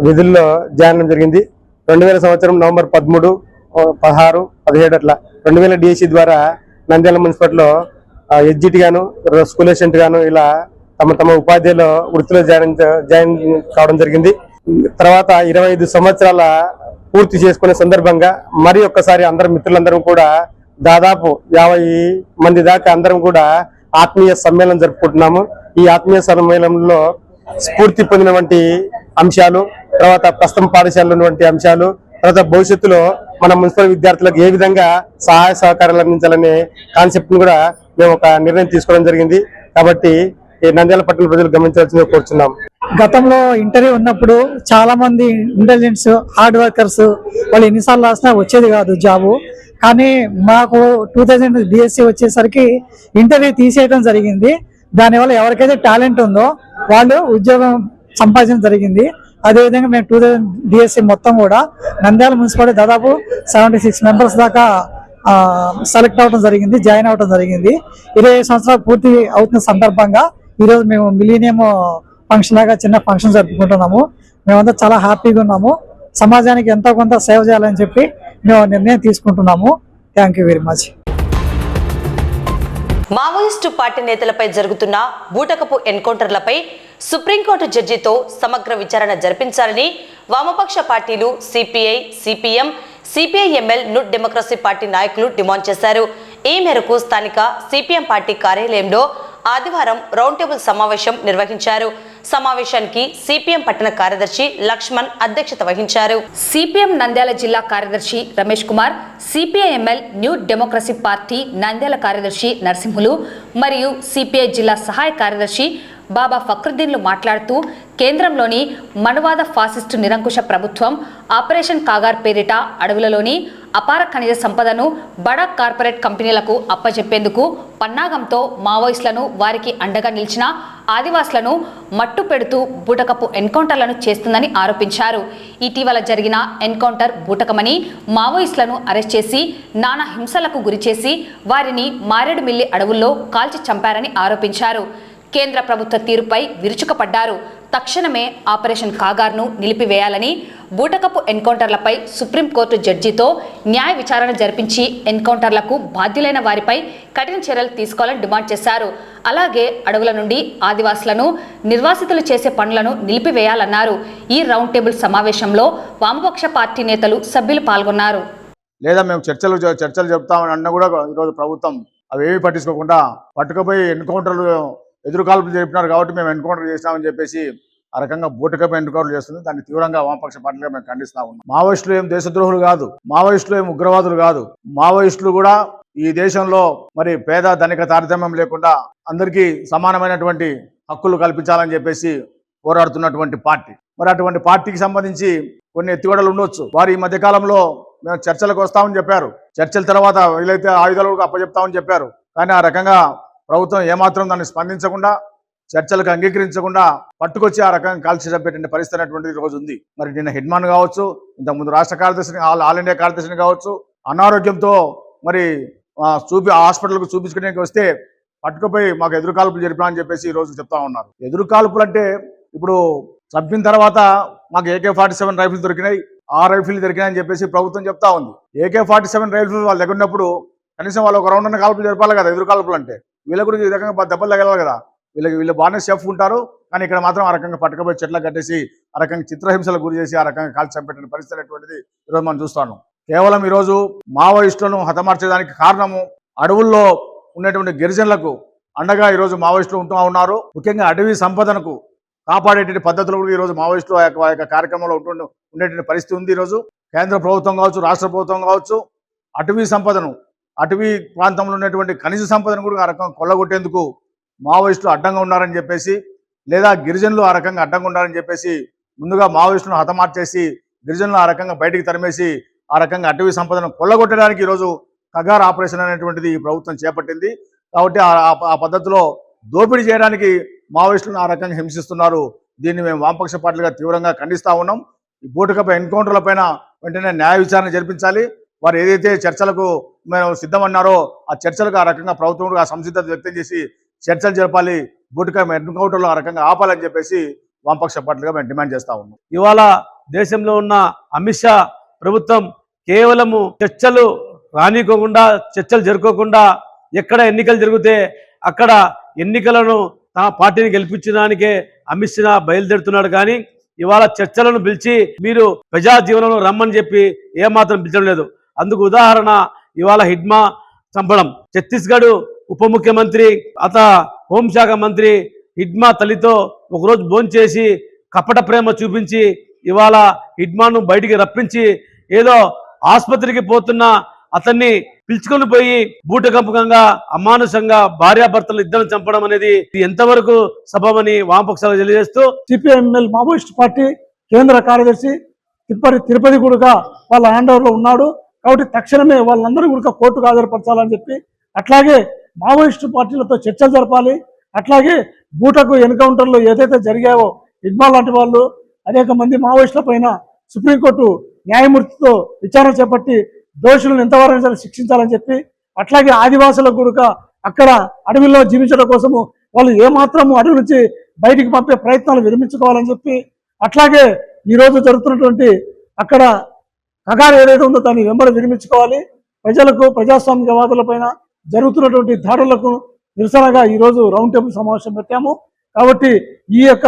విధుల్లో జాయిన్ జరిగింది. 2000 సంవత్సరం నవంబర్ 13, 16, 17 అట్లా 2000 డిఎస్సి ద్వారా నంద్యాల మున్సిపాలిటీలో ఎడ్జిట్ గాను, స్కూల్ అసిస్టెంట్ గాను ఇలా తమ ఉపాధ్యాయులు వృత్తిలో జాయిన్ కావడం జరిగింది. తర్వాత 25 సంవత్సరాల పూర్తి చేసుకునే సందర్భంగా మరి ఒక్కసారి అందరం మిత్రులందరం కూడా దాదాపు 50 మంది దాకా అందరం కూడా ఆత్మీయ సమ్మేళనం జరుపుకుంటున్నాము. ఈ ఆత్మీయ సమ్మేళనంలో స్ఫూర్తి పొందినటువంటి అంశాలు, తర్వాత ప్రస్తుతం పాఠశాలలో ఉన్నటువంటి అంశాలు, తర్వాత భవిష్యత్తులో మన మున్సిపల్ విద్యార్థులకు ఏ విధంగా సహాయ సహకారాలు అందించాలనే కాన్సెప్ట్ ను కూడా మేము ఒక నిర్ణయం తీసుకోవడం జరిగింది. కాబట్టి నంద్యాల పట్టణ ప్రజలు గమనించాల్సిందిగా కోరుచున్నాం. గతంలో ఇంటర్వ్యూ ఉన్నప్పుడు చాలా మంది ఇంటెలిజెన్స్ హార్డ్ వర్కర్స్ వాళ్ళు ఎన్నిసార్లు రాసినా వచ్చేది కాదు జాబు. కానీ మాకు 2000 డిఎస్సి వచ్చేసరికి ఇంటర్వ్యూ తీసేయడం జరిగింది. దానివల్ల ఎవరికైతే టాలెంట్ ఉందో వాళ్ళు ఉద్యోగం సంపాదించడం జరిగింది. అదేవిధంగా మేము 2000 డిఎస్సి మొత్తం కూడా నంద్యాల మున్సిపాలిటీ దాదాపు 76 మెంబర్స్ దాకా సెలెక్ట్ అవడం జరిగింది, జాయిన్ అవడం జరిగింది. 20 సంవత్సరాలు పూర్తి అవుతున్న సందర్భంగా ఈరోజు మేము మిలీనియం ఫంక్షన్ లాగా చిన్న ఫంక్షన్ జరుపుకుంటున్నాము. మేమంతా చాలా హ్యాపీగా ఉన్నాము. సమాజానికి ఎంతో కొంత సేవ చేయాలని చెప్పి మేము నిర్ణయం తీసుకుంటున్నాము. Thank you very much. Maoist party నేతలపై జరుగుతున్న బూటకపు ఎన్కౌంటర్లపై సుప్రీంకోర్టు జడ్జితో సమగ్ర విచారణ జరిపించాలని వామపక్ష పార్టీలు CPI, CPM, CPIML, new democracy party నాయకులు డిమాండ్ చేశారు. ఈ మేరకు స్థానిక సిపిఎం పార్టీ కార్యాలయంలో ఆదివారం రౌండ్ టేబుల్ సమావేశం నిర్వహించారు. సమావేశానికి సిపిఎం పట్టణ కార్యదర్శి లక్ష్మణ్ అధ్యక్షత వహించారు. సిపిఎం నంద్యాల జిల్లా కార్యదర్శి Ramesh Kumar, CPIML, new democracy party Nandyal కార్యదర్శి నరసింహులు మరియు సిపిఐ జిల్లా సహాయ కార్యదర్శి బాబా ఫక్రుద్దీన్లు మాట్లాడుతూ కేంద్రంలోని మనువాద ఫాసిస్టు నిరంకుశ ప్రభుత్వం ఆపరేషన్ కాగార్ పేరిట అడవులలోని అపార ఖనిజ సంపదను బడా కార్పొరేట్ కంపెనీలకు అప్పచెప్పేందుకు పన్నాగంతో మావోయిస్టులను, వారికి అండగా నిలిచిన ఆదివాసులను మట్టు పెడుతూ బూటకపు ఎన్కౌంటర్లను చేస్తుందని ఆరోపించారు. ఇటీవల జరిగిన ఎన్కౌంటర్ బూటకమని, మావోయిస్టులను అరెస్ట్ చేసి నానా హింసలకు గురిచేసి వారిని మారేడుమిల్లి అడవుల్లో కాల్చి చంపారని ఆరోపించారు. కేంద్ర ప్రభుత్వ తీరుపై విరుచుకుపడ్డారు. తక్షణమే ఆపరేషన్ కాగార్ను నిలిపివేయాలని, బూటకపు ఎన్కౌంటర్లపై సుప్రీంకోర్టు జడ్జితో న్యాయ విచారణ జరిపించి ఎన్కౌంటర్లకు బాధ్యులైన వారిపై కఠిన చర్యలు తీసుకోవాలని డిమాండ్ చేశారు. అలాగే అడవుల నుండి ఆదివాసులను నిర్వాసితులు చేసే పనులను నిలిపివేయాలన్నారు. ఈ రౌండ్ టేబుల్ సమావేశంలో వామపక్ష పార్టీ నేతలు, సభ్యులు పాల్గొన్నారు. లేదా మేము చర్చలు చెప్తామని అన్న కూడా ఈరోజు ప్రభుత్వం అవేమీ పట్టించుకోకుండా పట్టుకుపోయి ఎన్కౌంటర్లు ఎదురుకాల్పులు జరిపినారు కాబట్టి మేము ఎన్కౌంటర్ చేస్తామని చెప్పేసి ఆ రకంగా బూటకపు ఎన్కౌంటర్ చేస్తుంది. దాన్ని తీవ్రంగా వామపక్ష పార్టీగా మేము ఖండిస్తా ఉన్నాం. మావోయిస్టులు ఏం దేశద్రోహులు కాదు, మావోయిస్టులు ఏం ఉగ్రవాదులు కాదు. మావోయిస్టులు కూడా ఈ దేశంలో మరి పేద ధనిక తారతమ్యం లేకుండా అందరికీ సమానమైనటువంటి హక్కులు కల్పించాలని చెప్పేసి పోరాడుతున్నటువంటి పార్టీ. మరి అటువంటి పార్టీకి సంబంధించి కొన్ని ఎత్తుగడలు ఉండొచ్చు. వారు ఈ మధ్యకాలంలో మేము చర్చలకు వస్తామని చెప్పారు. చర్చల తర్వాత వీలైతే ఆయుధాలకు అప్పచెప్తామని చెప్పారు. కానీ ఆ రకంగా ప్రభుత్వం ఏమాత్రం దాన్ని స్పందించకుండా, చర్చలకు అంగీకరించకుండా పట్టుకొచ్చి ఆ రకంగా కాల్చి చంపేటువంటి పరిస్థితి అనేటువంటిది రోజు ఉంది. మరి నిన్న హెడ్మాన్ కావచ్చు, ఇంతకుముందు రాష్ట్ర కార్యదర్శిని, ఆల్ ఇండియా కార్యదర్శిని కావచ్చు, అనారోగ్యంతో మరి హాస్పిటల్కు చూపించుకోవడానికి వస్తే పట్టుకుపోయి మాకు ఎదురుకాల్పులు జరిపినా అని చెప్పేసి ఈ రోజు చెప్తా ఉన్నారు. ఎదురుకాల్పులు అంటే ఇప్పుడు చంపిన తర్వాత మాకు AK-47 రైఫిల్ దొరికినాయి, ఆ రైఫిల్ దొరికినాయని చెప్పేసి ప్రభుత్వం చెప్తా ఉంది. AK-47 రైఫిల్ వాళ్ళ దగ్గర ఉన్నప్పుడు కనీసం వాళ్ళు ఒక రౌండ్ అన్న కాల్పులు జరపాలి కదా. ఎదురుకాల్పులు అంటే వీళ్ళ గురించి ఈ రకంగా దెబ్బలు తగలాలి కదా. వీళ్ళు బాగానే సేఫ్ ఉంటారు, కానీ ఇక్కడ మాత్రం ఆ రకంగా పట్టుకుపోయి చెట్ల కట్టేసి ఆ రకంగా చిత్రహింసలకు గురి చేసి ఆ రకంగా కాల్చి చంపేట పరిస్థితి అనేటువంటిది ఈరోజు మనం చూస్తాను. కేవలం ఈరోజు మావోయిస్టులను హతమార్చేదానికి కారణము అడవుల్లో ఉన్నటువంటి గిరిజనులకు అండగా ఈరోజు మావోయిస్టులు ఉంటూ ఉన్నారు. ముఖ్యంగా అటవీ సంపదనకు కాపాడేటువంటి పద్ధతులు కూడా ఈరోజు మావోయిస్టులు ఆ యొక్క కార్యక్రమంలో ఉండేటువంటి పరిస్థితి ఉంది. ఈరోజు కేంద్ర ప్రభుత్వం కావచ్చు, రాష్ట్ర ప్రభుత్వం కావచ్చు, అటవీ సంపదను, అటవీ ప్రాంతంలో ఉన్నటువంటి ఖనిజ సంపదను కూడా ఆ రకంగా కొల్లగొట్టేందుకు మావోయిస్టులు అడ్డంగా ఉన్నారని చెప్పేసి, లేదా గిరిజనులు ఆ రకంగా అడ్డంగా ఉన్నారని చెప్పేసి ముందుగా మావోయిస్టులను హతమార్చేసి గిరిజనులు ఆ రకంగా బయటికి తరిమేసి ఆ రకంగా అటవీ సంపదను కొల్లగొట్టడానికి ఈరోజు కగార్ ఆపరేషన్ అనేటువంటిది ఈ ప్రభుత్వం చేపట్టింది. కాబట్టి ఆ పద్ధతిలో దోపిడీ చేయడానికి మావోయిస్టులను ఆ రకంగా హింసిస్తున్నారు. దీన్ని మేము వామపక్ష పార్టీలుగా తీవ్రంగా ఖండిస్తూ ఉన్నాం. ఈ బూటకపై ఎన్కౌంటర్ల పైన వెంటనే న్యాయ విచారణ జరిపించాలి. వారు ఏదైతే చర్చలకు మేము సిద్ధమన్నారో ఆ చర్చలకు ఆ రకంగా ప్రభుత్వం ఆ సంసిద్ధత వ్యక్తం చేసి చర్చలు జరపాలి, బూటకపై ఎన్కౌంటర్లు ఆ రకంగా ఆపాలని చెప్పేసి వామపక్ష పార్టీలుగా మేము డిమాండ్ చేస్తా ఉన్నాం. ఇవాళ దేశంలో ఉన్న అమిత్ షా ప్రభుత్వం కేవలము చర్చలు రానికోకుండా, చర్చలు జరుపుకోకుండా ఎక్కడ ఎన్నికలు జరిగితే అక్కడ ఎన్నికలను తమ పార్టీని గెలిపించడానికే అమిత్ షా బయలుదేరుతున్నాడు. కానీ ఇవాళ చర్చలను పిలిచి మీరు ప్రజా జీవనంలో రమ్మని చెప్పి ఏమాత్రం పిలిచడం లేదు. అందుకు ఉదాహరణ ఇవాళ హిడ్మా చంపడం. ఛత్తీస్గఢ్ ఉప ముఖ్యమంత్రి హోంశాఖ మంత్రి హిడ్మా తల్లితో ఒకరోజు భోంచేసి కపట ప్రేమ చూపించి ఇవాళ హిడ్మాను బయటికి రప్పించి ఏదో ఆసుపత్రికి పోతున్న అతన్ని పిలుచుకొని పోయి బూటకంపకంగా అమానుషంగా భార్యాభర్తలు ఇద్దరు చంపడం అనేది ఎంతవరకు సబబని వామపక్షాలు తెలియజేస్తూ సిపిఎంఎల్ మావోయిస్ట్ పార్టీ కేంద్ర కార్యదర్శి తిరుపతి కూడా వాళ్ళ హ్యాండ్ ఓవర్లో ఉన్నాడు. కాబట్టి తక్షణమే వాళ్ళందరూ కూడా కోర్టుకు హాజరుపరచాలని చెప్పి, అట్లాగే మావోయిస్టు పార్టీలతో చర్చలు జరపాలి. అట్లాగే బూటకు ఎన్కౌంటర్లు ఏదైతే జరిగాయో హిడ్మా లాంటి వాళ్ళు అనేక మంది మావోయిస్టుల పైన సుప్రీంకోర్టు న్యాయమూర్తితో విచారణ చేపట్టి దోషులను ఎంతవరకు శిక్షించాలని చెప్పి, అట్లాగే ఆదివాసులకు కూడా అక్కడ అడవిలో జీవించడం కోసము వాళ్ళు ఏమాత్రము అడవి నుంచి బయటికి పంపే ప్రయత్నాలు విరమించుకోవాలని చెప్పి, అట్లాగే ఈరోజు జరుగుతున్నటువంటి అక్కడ కగారు ఏదైతే ఉందో దాన్ని వెంబడి విరమించుకోవాలి. ప్రజలకు, ప్రజాస్వామ్యవాదుల పైన జరుగుతున్నటువంటి దాడులకు నిరసనగా ఈరోజు రౌండ్ టేబుల్ సమావేశం పెట్టాము. కాబట్టి ఈ యొక్క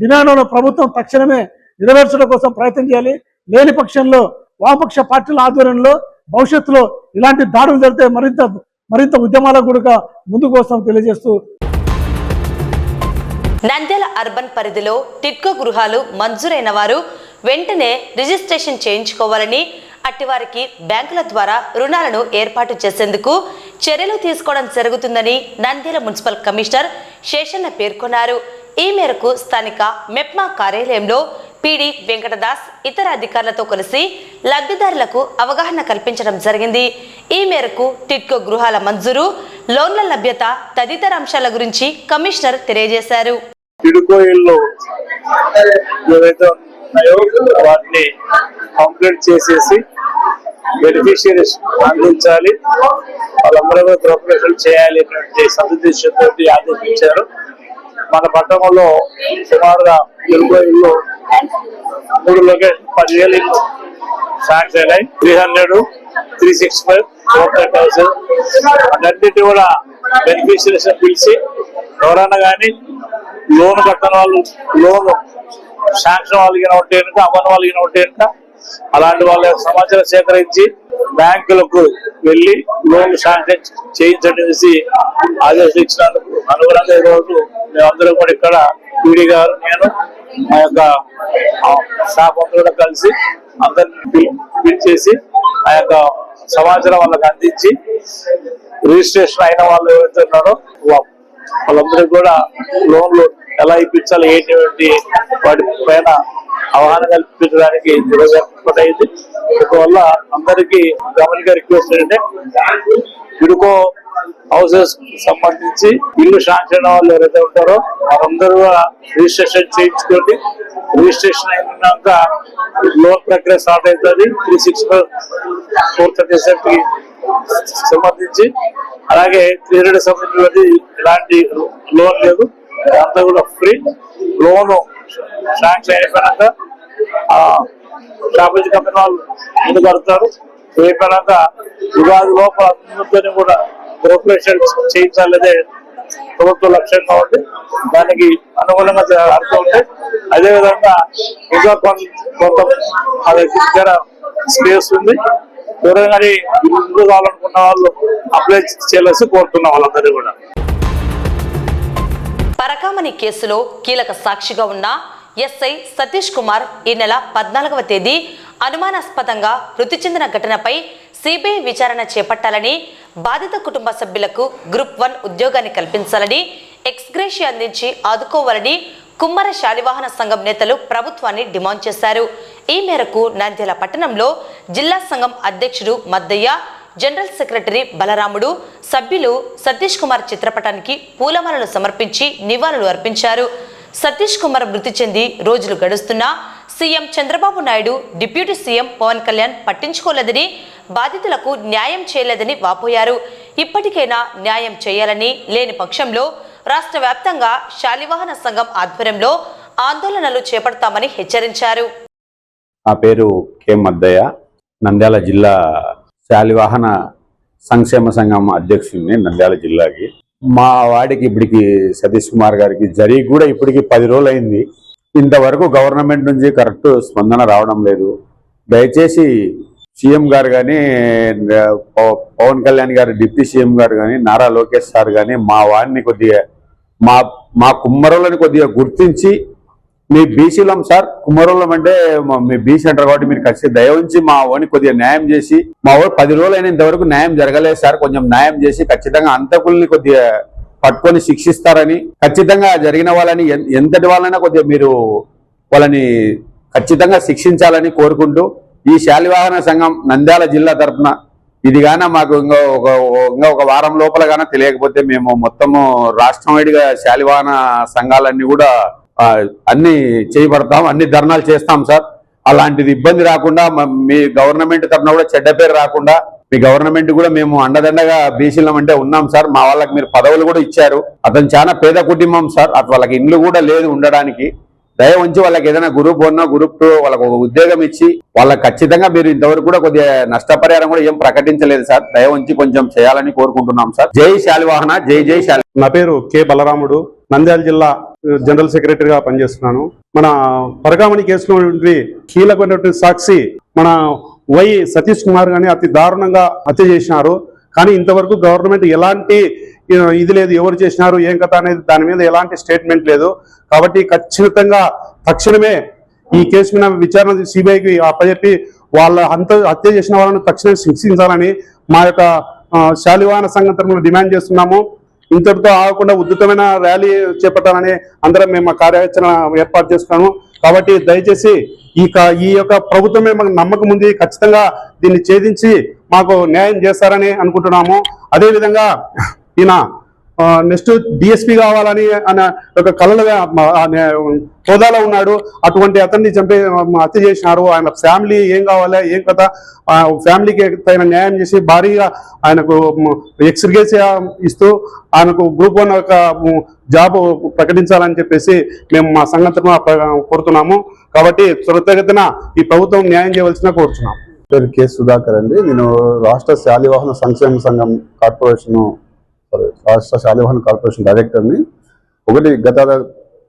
డిమాండ్లను ప్రభుత్వం తక్షణమే నెరవేర్చడం కోసం ప్రయత్నం చేయాలి. లేని పక్షంలో వామపక్ష పార్టీల ఆధ్వర్యంలో భవిష్యత్తులో ఇలాంటి దాడులు జరిగితే మరింత ఉద్యమాలకు కూడా ముందుకు వస్తామని తెలియజేస్తూ, నంద్యాల అర్బన్ పరిధిలో టిడ్కో గృహాలు మంజూరైన వారు వెంటనే రిజిస్ట్రేషన్ చేయించుకోవాలని, అట్టివారికి బ్యాంకుల ద్వారా రుణాలను ఏర్పాటు చేసేందుకు చర్యలు తీసుకోవడం జరుగుతుందని నంద్యాల మున్సిపల్ కమిషనర్ శేషన్న పేర్కొన్నారు. ఈ మేరకు స్థానిక మెప్మా కార్యాలయంలో పీడీ వెంకటదాస్ ఇతర అధికారులతో కలిసి లబ్ధిదారులకు అవగాహన కల్పించడం జరిగింది. ఈ మేరకు టిడ్కో గృహాల మంజూరు, లోన్ల లభ్యత తదితర అంశాల గురించి కమిషనర్ తెలియజేశారు. టిడ్కో ఇళ్ళు ఏవైతే ఉన్నాయో వాటిని కంప్లీట్ చేసేసి బెనిఫిషియరీస్ అందించాలి, వాళ్ళందరూ ప్రోగ్రెషన్ చేయాలి అనే సదుద్దేశంతో ఆదేశించారు. మన పట్టణంలో సుమారుగా 20 ఇళ్ళు 3 లొకేషన్ 10,000 ఇళ్ళు శాంక్షన్ అయినాయి. 300, 365, 400,000 అన్నింటి కూడా బెనిఫిషరీస్ పిలిచి ఎవరైనా కానీ లోన్ కట్టని వాళ్ళు, లోన్ శాంక్షన్ వాళ్ళకి ఉంటే కనుక, అవ్వని వాళ్ళకి ఉంటే కనుక అలాంటి వాళ్ళ సమాచారం సేకరించి బ్యాంకులకు వెళ్ళి లోన్ శాంక్షన్ చేయించనేసి ఆదేశాలు ఇచ్చినందుకు అనుగుణంగా ఈరోజు మేమందరం కూడా ఇక్కడ పీడీ గారు, నేను, మా యొక్క స్టాఫ్ అందరూ కూడా కలిసి అందరినీ పిలిచేసి ఆ యొక్క సమాచారం వాళ్ళకి అందించి రిజిస్ట్రేషన్ అయిన వాళ్ళు ఎవరైతే ఉన్నారో వాళ్ళందరికీ కూడా లోన్లు ఎలా ఇప్పించాలి, ఏంటి వాటి పైన అవగాహన కల్పించడానికి అయింది. అందువల్ల అందరికీ గమనిక రిక్వెస్ట్ ఏంటంటే టిడ్కో హౌసెస్ సంబంధించి ఇల్లు శాంక్షన్ వాళ్ళు ఎవరైతే ఉంటారో వారందరూ రిజిస్ట్రేషన్ చేయించుకోండి. రిజిస్ట్రేషన్ అయినాక లోన్ ప్రక్రియ స్టార్ట్ అవుతుంది. 365, 437 సంబంధించి అలాగే 300 సంబంధించి ఎలాంటి లోన్ లేదు, అంతా కూడా ఫ్రీ. లోను శాంక్షన్ అయిపోయినాక షాపింగ్ కంపెనీ వాళ్ళు ముందు కడతారు. అయిపోయినాక ఉగాది లోపల అందరితో కూడా కోఆపరేషన్ చేయించాలనే ప్రభుత్వ లక్ష్యం కాబట్టి దానికి అనుగుణంగా జరుగుతూ ఉంటాయి. అదేవిధంగా ఇంకా కొంత మా దగ్గర స్పేస్ ఉంది. ఎవరైనా ఇల్లు కావాలనుకున్న వాళ్ళు అప్లై చేయాల్సి కోరుతున్నాం వాళ్ళందరినీ కూడా. పరకామణి కేసులో కీలక సాక్షిగా ఉన్న ఎస్ఐ సతీష్ కుమార్ ఈ నెల 14వ తేదీ అనుమానాస్పదంగా మృతి చెందిన ఘటనపై సిబిఐ విచారణ చేపట్టాలని, బాధిత కుటుంబ సభ్యులకు గ్రూప్ 1 ఉద్యోగాన్ని కల్పించాలని, ఎక్స్గ్రేషియా అందించి ఆదుకోవాలని కుమ్మర శాలివాహన సంఘం నేతలు ప్రభుత్వాన్ని డిమాండ్ చేశారు. ఈ మేరకు నంద్యాల పట్టణంలో జిల్లా సంఘం అధ్యక్షుడు మద్దయ్య, జనరల్ సెక్రటరీ బలరాముడు, సభ్యులు సతీష్ కుమార్ చిత్రపటానికి పూలమాలలు సమర్పించి నివాళులు అర్పించారు. సతీష్ కుమార్ మృతి చెంది రోజులు గడుస్తున్నా CM Chandrababu Naidu, deputy CM Pawan Kalyan పట్టించుకోలేదని, బాధితులకు న్యాయం చేయలేదని వాపోయారు. ఇప్పటికైనా న్యాయం చేయాలని, లేని పక్షంలో రాష్ట్ర వ్యాప్తంగా శాలివాహన సంఘం ఆధ్వర్యంలో ఆందోళనలు చేపడతామని హెచ్చరించారు. నా పేరు కె మద్దయ్య, నంద్యాల జిల్లా శాలివాహన సంక్షేమ సంఘం అధ్యక్షుడిని నంద్యాల జిల్లాకి. మా వాడికి ఇప్పటికి సతీష్ కుమార్ గారికి జరిగి కూడా ఇప్పటికి 10 రోజులు అయింది. ఇంతవరకు గవర్నమెంట్ నుంచి కరెక్ట్ స్పందన రావడం లేదు. దయచేసి సీఎం గారు కానీ, పవన్ కళ్యాణ్ గారు డిప్యూటీ సీఎం గారు కానీ, నారా లోకేష్ సార్ కానీ మా వాడిని కొద్దిగా మా కుమ్మరోళ్ళని కొద్దిగా గుర్తించి, మీ బీసీలం సార్, కుమ్మరోళ్ళం అంటే మీ బీసీ అంటారు కాబట్టి మీరు ఖచ్చితంగా దయ ఉంచి మా వాడిని కొద్దిగా న్యాయం చేసి, మా వాడు 10 రోజులు అయినా ఇంతవరకు న్యాయం జరగలేదు సార్, కొంచెం న్యాయం చేసి ఖచ్చితంగా అంతకుల్ని కొద్దిగా పట్టుకొని శిక్షిస్తారని, ఖచ్చితంగా జరిగిన వాళ్ళని ఎంతటి వాళ్ళైనా కొద్దిగా మీరు వాళ్ళని ఖచ్చితంగా శిక్షించాలని కోరుకుంటూ, ఈ శాలివాహన సంఘం నంద్యాల జిల్లా తరఫున ఇది గాన మాకు ఇంకా ఒక వారం లోపల గాన తెలియకపోతే మేము మొత్తము రాష్ట్రం వైడ్గా శాలివాహన సంఘాలన్నీ కూడా అన్ని చేయబడతాం, అన్ని ధర్నాలు చేస్తాం సార్. అలాంటిది ఇబ్బంది రాకుండా, మీ గవర్నమెంట్ తరఫున కూడా చెడ్డ పేరు రాకుండా, మీ గవర్నమెంట్ కూడా మేము అండదండగా బీసీలం అంటే ఉన్నాం సార్. మా వాళ్ళకి మీరు పదవులు కూడా ఇచ్చారు. అతను చాలా పేద కుటుంబం సార్, అటు వాళ్ళకి ఇండ్లు కూడా లేదు ఉండడానికి. దయ ఉంచి వాళ్ళకి ఏదైనా గ్రూప్ 1 గ్రూప్ 2 వాళ్ళకు ఒక ఉద్యోగం ఇచ్చి వాళ్ళకి ఖచ్చితంగా మీరు ఇంతవరకు కూడా కొద్దిగా నష్టపరిహారం కూడా ఏం ప్రకటించలేదు సార్. దయ ఉంచి కొంచెం చేయాలని కోరుకుంటున్నాం సార్. జై శాలివాహన, జై జై శాలి. నా పేరు కె బలరాముడు, నంద్యాల జిల్లా జనరల్ సెక్రటరీగా పనిచేస్తున్నాను. మన పరకామణి కేసులో కీలకమైనటువంటి సాక్షి మన వై సతీష్ కుమార్ గారిని అతి దారుణంగా హత్య చేసినారు. కానీ ఇంతవరకు గవర్నమెంట్ ఎలాంటి ఇది లేదు, ఎవరు చేసినారు ఏం కథ అనేది దాని మీద ఎలాంటి స్టేట్మెంట్ లేదు. కాబట్టి ఖచ్చితంగా తక్షణమే ఈ కేసు మీద విచారణ సిబిఐకి అప్పచెప్పి వాళ్ళ హత్య చేసిన వాళ్ళను తక్షణమే శిక్షించాలని మా యొక్క శాలివాహన సంఘం తరఫున డిమాండ్ చేస్తున్నాము. ఇంతటితో ఆగకుండా ఉధృతమైన ర్యాలీ చేపట్టాలని అందరం మేము కార్యాచరణ ఏర్పాటు చేస్తున్నాము. కాబట్టి దయచేసి ఈ యొక్క ప్రభుత్వమే మాకు నమ్మకం ఉంది, ఖచ్చితంగా దీన్ని ఛేదించి మాకు న్యాయం చేస్తారని అనుకుంటున్నాము. అదేవిధంగా ఈయన నెక్స్ట్ డిఎస్పీ కావాలని అనే ఒక కళలుగా హోదాలో ఉన్నాడు. అటువంటి అతన్ని చంపే హత్య చేసినారు. ఆయన ఫ్యామిలీ ఏం కావాలి ఏం కథ, ఫ్యామిలీకి తగిన న్యాయం చేసి భారీగా ఆయనకు ఎక్స్గ్రేషియా ఇస్తూ ఆయనకు గ్రూప్ 1 ఒక జాబ్ ప్రకటించాలని చెప్పేసి మేము మా సంఘం తరఫున కోరుతున్నాము. కాబట్టి త్వరితగతిన ఈ ప్రభుత్వం న్యాయం చేయవలసిన కోరుతున్నాం. పేరు కె సుధాకర్ అండి. నేను రాష్ట్ర శాలివాహన సంక్షేమ సంఘం రాష్ట్ర శాలివాహన కార్పొరేషన్ డైరెక్టర్ని. గత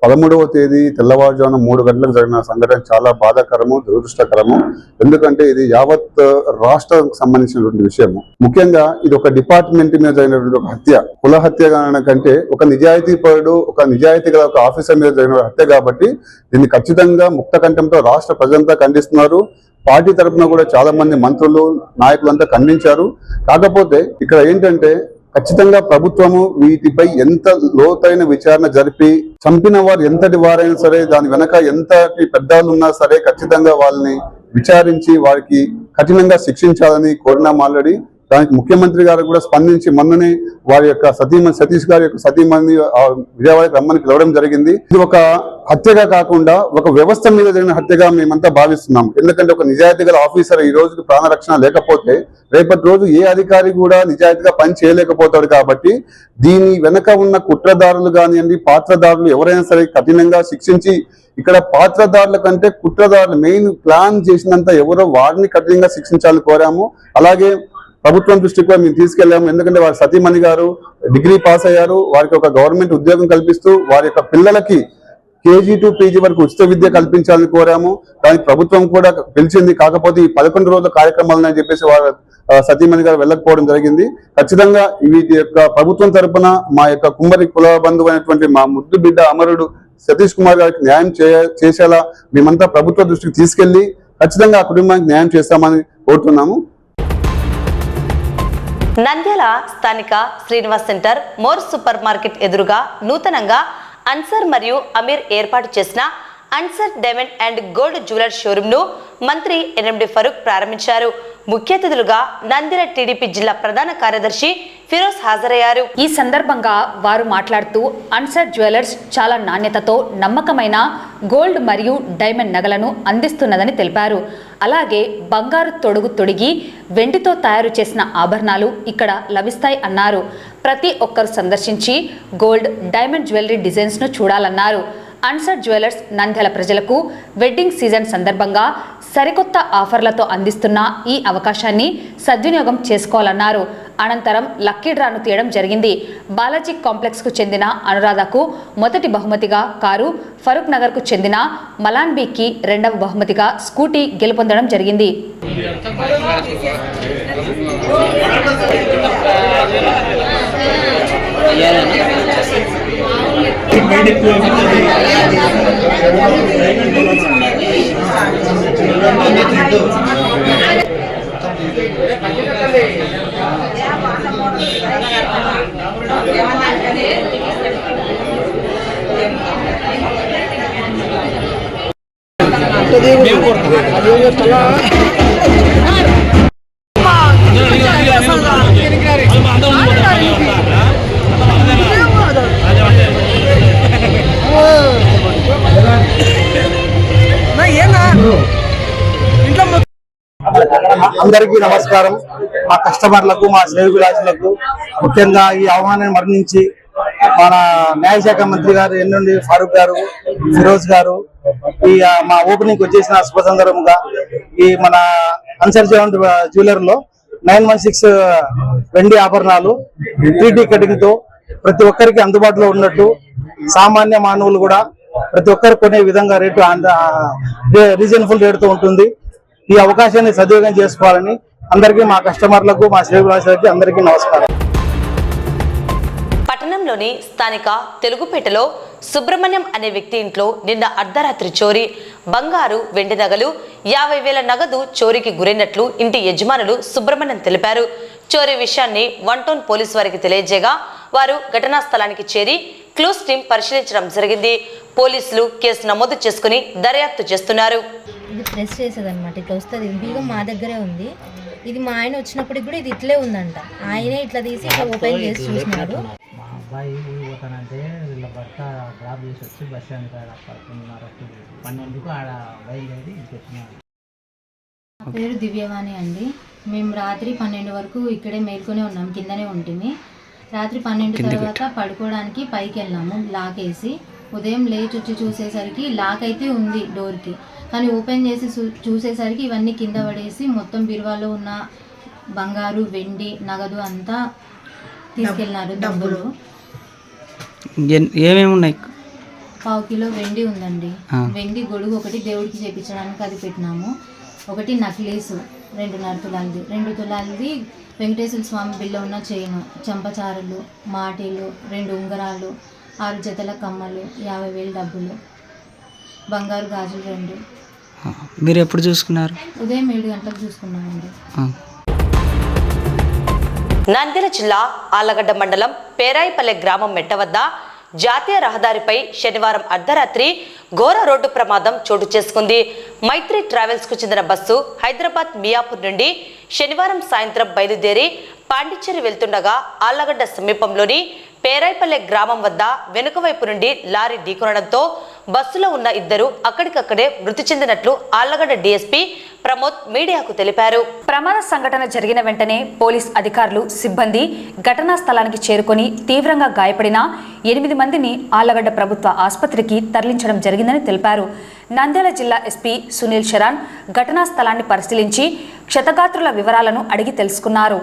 13వ తేదీ తెల్లవారుజామున 3 గంటలకు జరిగిన సంఘటన చాలా బాధాకరము, దురదృష్టకరము. ఎందుకంటే ఇది యావత్ రాష్ట్రానికి సంబంధించినటువంటి విషయము. ముఖ్యంగా ఇది ఒక డిపార్ట్మెంట్ మీద జరిగినటువంటి ఒక హత్య, కుల హత్య కంటే ఒక నిజాయితీ పరుడు, ఒక నిజాయితీ గల ఒక ఆఫీసర్ మీద జరిగిన హత్య కాబట్టి దీన్ని ఖచ్చితంగా ముక్త కంఠంతో రాష్ట్ర ప్రజలంతా ఖండిస్తున్నారు. పార్టీ తరఫున కూడా చాలా మంది మంత్రులు, నాయకులంతా ఖండించారు. కాకపోతే ఇక్కడ ఏంటంటే ఖచ్చితంగా ప్రభుత్వము వీటిపై ఎంత లోతైన విచారణ జరిపి, చంపిన వారు ఎంతటి వారైనా సరే, దాని వెనక ఎంతటి పెద్దవాళ్ళు ఉన్నా సరే ఖచ్చితంగా వాళ్ళని విచారించి వారికి కఠినంగా శిక్షించాలని కోరినాం ఆల్రెడీ. దానికి ముఖ్యమంత్రి గారు కూడా స్పందించి మొన్ననే వారి యొక్క సతీష్ గారి యొక్క సతీమణి విజయవాడకి రమ్మని పిలవడం జరిగింది. ఇది ఒక హత్యగా కాకుండా ఒక వ్యవస్థ మీద జరిగిన హత్యగా మేమంతా భావిస్తున్నాం. ఎందుకంటే ఒక నిజాయితీ గల ఆఫీసర్ ఈ రోజుకి ప్రాణరక్షణ లేకపోతే రేపటి రోజు ఏ అధికారి కూడా నిజాయితీగా పని చేయలేకపోతాడు. కాబట్టి దీని వెనక ఉన్న కుట్రదారులు కానివ్వండి, పాత్రదారులు ఎవరైనా సరే కఠినంగా శిక్షించి, ఇక్కడ పాత్రదారుల కంటే కుట్రదారులు మెయిన్ ప్లాన్ చేసినంత ఎవరో వారిని కఠినంగా శిక్షించాలని కోరాము. అలాగే ప్రభుత్వం దృష్టికి కూడా మేము తీసుకెళ్లాము. ఎందుకంటే వారి సతీమణి గారు డిగ్రీ పాస్ అయ్యారు. వారికి ఒక గవర్నమెంట్ ఉద్యోగం కల్పిస్తూ వారి యొక్క పిల్లలకి KG to PG వరకు ఉచిత విద్య కల్పించాలని కోరాము. దానికి ప్రభుత్వం కూడా పిలిచింది. కాకపోతే ఈ 11 రోజుల కార్యక్రమాలని చెప్పేసి వారి సతీమణి గారు వెళ్ళకపోవడం జరిగింది. ఖచ్చితంగా వీటి యొక్క ప్రభుత్వం తరపున మా యొక్క కుమ్మరి కుల బంధువు అయినటువంటి మా ముద్దు బిడ్డ అమరుడు సతీష్ కుమార్ గారికి న్యాయం చేసేలా మేమంతా ప్రభుత్వ దృష్టికి తీసుకెళ్లి ఖచ్చితంగా ఆ కుటుంబానికి న్యాయం చేస్తామని కోరుతున్నాము. నంద్యాల స్థానిక Srinivas centre More supermarket ఎదురుగా నూతనంగా అన్సర్ మరియు అమీర్ ఏర్పాటు చేసిన Ansar diamond and gold jeweller showroom ను మంత్రి ఎన్ఎండి ఫరూక్ ప్రారంభించారు. ముఖ్య అతిథులుగా నంద్యాల టీడీపీ జిల్లా ప్రధాన కార్యదర్శి ఫిరోజ్ హాజరయ్యారు. ఈ సందర్భంగా వారు మాట్లాడుతూ అన్సర్ జ్యువెలర్స్ చాలా నాణ్యతతో నమ్మకమైన గోల్డ్ మరియు డైమండ్ నగలను అందిస్తున్నదని తెలిపారు. అలాగే బంగారు తొడుగు తొడిగి వెండితో తయారు చేసిన ఆభరణాలు ఇక్కడ లభిస్తాయి అన్నారు. ప్రతి ఒక్కరు సందర్శించి గోల్డ్ డైమండ్ జ్యువెలరీ డిజైన్స్ ను చూడాలన్నారు. అన్సర్ జ్యువెలర్స్ నంద్యాల ప్రజలకు వెడ్డింగ్ సీజన్ సందర్భంగా సరికొత్త ఆఫర్లతో అందిస్తున్న ఈ అవకాశాన్ని సద్వినియోగం చేసుకోవాలన్నారు. అనంతరం లక్కీ డ్రాను తీయడం జరిగింది. బాలాజీ కాంప్లెక్స్ కు చెందిన అనురాధకు మొదటి బహుమతిగా కారు, ఫరూక్ నగర్ కు చెందిన మలాన్ బీకి రెండవ బహుమతిగా స్కూటీ గెలుపొందడం జరిగింది. అందరికీ నమస్కారం. మా కస్టమర్లకు, మా శ్రేయోభిలాషులకు, ముఖ్యంగా ఈ ఆహ్వానాన్ని మరణించి మన న్యాయశాఖ మంత్రి గారు ఎన్నుండి ఫారూక్ గారు, ఫిరోజ్ గారు ఈ మా ఓపెనింగ్ వచ్చేసిన శుభ సందర్భంగా ఈ మన అన్సర్ జ్యువెలర్ లో 916 వెండి ఆభరణాలు 3D కటింగ్ తో ప్రతి ఒక్కరికి అందుబాటులో ఉన్నట్టు, సామాన్య మానవులు కూడా ప్రతి ఒక్కరు కొనే విధంగా రేటు రీజనబుల్ రేటుతో ఉంటుంది. ఈ అవకాశాన్ని సద్వినియోగం చేసుకోవాలని అందరికీ, మా కస్టమర్లకు, మా శ్రేయోభిలాషులకు అందరికీ నమస్కారం. పట్టణంలోని స్థానిక తెలుగుపేటలో సుబ్రహ్మణ్యం అనే వ్యక్తి ఇంట్లో నిన్న అర్ధరాత్రి చోరీ. బంగారు, వెండి నగలు, 50,000 నగదు చోరీకి గురైనట్లు ఇంటి యజమానులు సుబ్రహ్మణ్యం తెలిపారు. చోరీ విషయాన్ని 1 టౌన్ పోలీసు వారికి తెలియజేయగా వారు ఘటనా స్థలానికి చేరి క్లూస్ టీం పరిశీలించడం జరిగింది. పోలీసులు కేసు నమోదు చేసుకుని దర్యాప్తు చేస్తున్నారు. ఇది ప్రెస్ చేసేది అనమాట, ఇట్లా వస్తుంది. బీగం మా దగ్గరే ఉంది. ఇది మా ఆయన వచ్చినప్పటికి కూడా ఇది ఇట్లే ఉందంట. ఆయనే ఇట్లా తీసి ఇట్లా ఓపెన్ చేసి చూసినాడు. మా అబ్బాయి పోతానంటే వీళ్ళ భర్త డ్రాప్ చేసి వచ్చి బస్ స్టాండ్ కాడ 12కు ఆడ బయలుదేరి ఇంకొచ్చినాడు. నా పేరు దివ్యవాణి అండి. మేము రాత్రి 12 వరకు ఇక్కడే మేల్కొనే ఉన్నాం, కిందనే ఉంటుంది. రాత్రి 12 తర్వాత పడుకోవడానికి పైకి వెళ్ళాము లాక్ వేసి. ఉదయం లేచి వచ్చి చూసేసరికి లాక్ అయితే ఉంది డోర్కి, కానీ ఓపెన్ చేసి చూసేసరికి ఇవన్నీ కింద పడేసి మొత్తం బీరువాలో ఉన్న బంగారు, వెండి, నగదు అంతా తీసుకెళ్ళినారు. డబ్బులు ఏమేమి ఉన్నాయి? 1/4 కిలో వెండి ఉందండి. వెండి గొడుగు ఒకటి దేవుడికి చేయించడానికి అది పెట్టినాము. ఒకటి నక్లీసు 2.5 తులాలది, 2 తులాలది వెంకటేశ్వర స్వామి బిల్ల ఉన్న చైను, చంపచారులు, మాటీలు, 2 ఉంగరాలు, 6 జతల కమ్మలు, 50,000 డబ్బులు, బంగారు గాజులు 2. మీరు ఎప్పుడు చూసుకున్నారు? ఉదయం 7 గంటలకు చూసుకున్నామండి. నంద్యాల జిల్లా ఆళ్లగడ్డ మండలం పేరాయిపల్లె గ్రామం మెట్ట వద్ద జాతీయ రహదారిపై శనివారం అర్ధరాత్రి ఘోర రోడ్డు ప్రమాదం చోటు చేసుకుంది. మైత్రి ట్రావెల్స్ కు చెందిన బస్సు హైదరాబాద్ మియాపూర్ నుండి శనివారం సాయంత్రం బయలుదేరి పాండిచ్చేరి వెళ్తుండగా ఆళ్లగడ్డ సమీపంలోని పేరాయిపల్లె గ్రామం వద్ద వెనుక వైపు నుండి లారీ ఢీకొనడంతో బస్సులో ఉన్న ఇద్దరు అక్కడికక్కడే మృతి చెందినట్లు ఆళ్లగడ్డ డీఎస్పీ ప్రమోద్ మీడియాకు తెలిపారు. ప్రమాద సంఘటన జరిగిన వెంటనే పోలీస్ అధికారులు సిబ్బంది ఘటనా స్థలానికి చేరుకొని తీవ్రంగా గాయపడిన 8 మందిని ఆళ్లగడ్డ ప్రభుత్వ ఆసుపత్రికి తరలించడం జరిగిందని తెలిపారు. నంద్యాల జిల్లా ఎస్పీ సునీల్ శరణ్ ఘటనా స్థలాన్ని పరిశీలించి క్షతగాత్రుల వివరాలను అడిగి తెలుసుకున్నారు.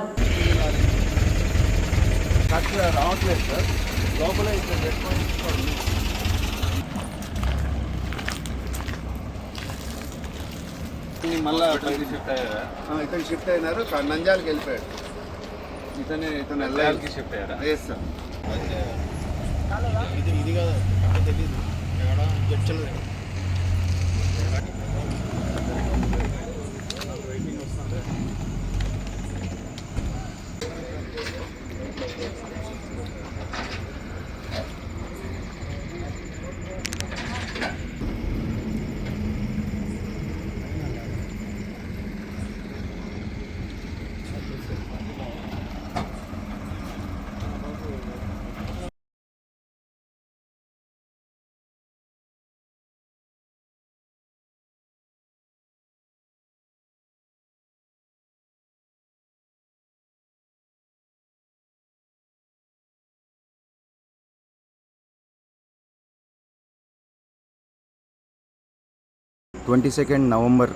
మళ్ళీ ఇతను షిఫ్ట్ అయినారు, నంద్యాలకి వెళ్ళిపోయాడు. ఇతను ఎల్ఐకి షిఫ్ట్ అయ్యారా? Yes sir. ఇది కదా తెలియదు. నవంబర్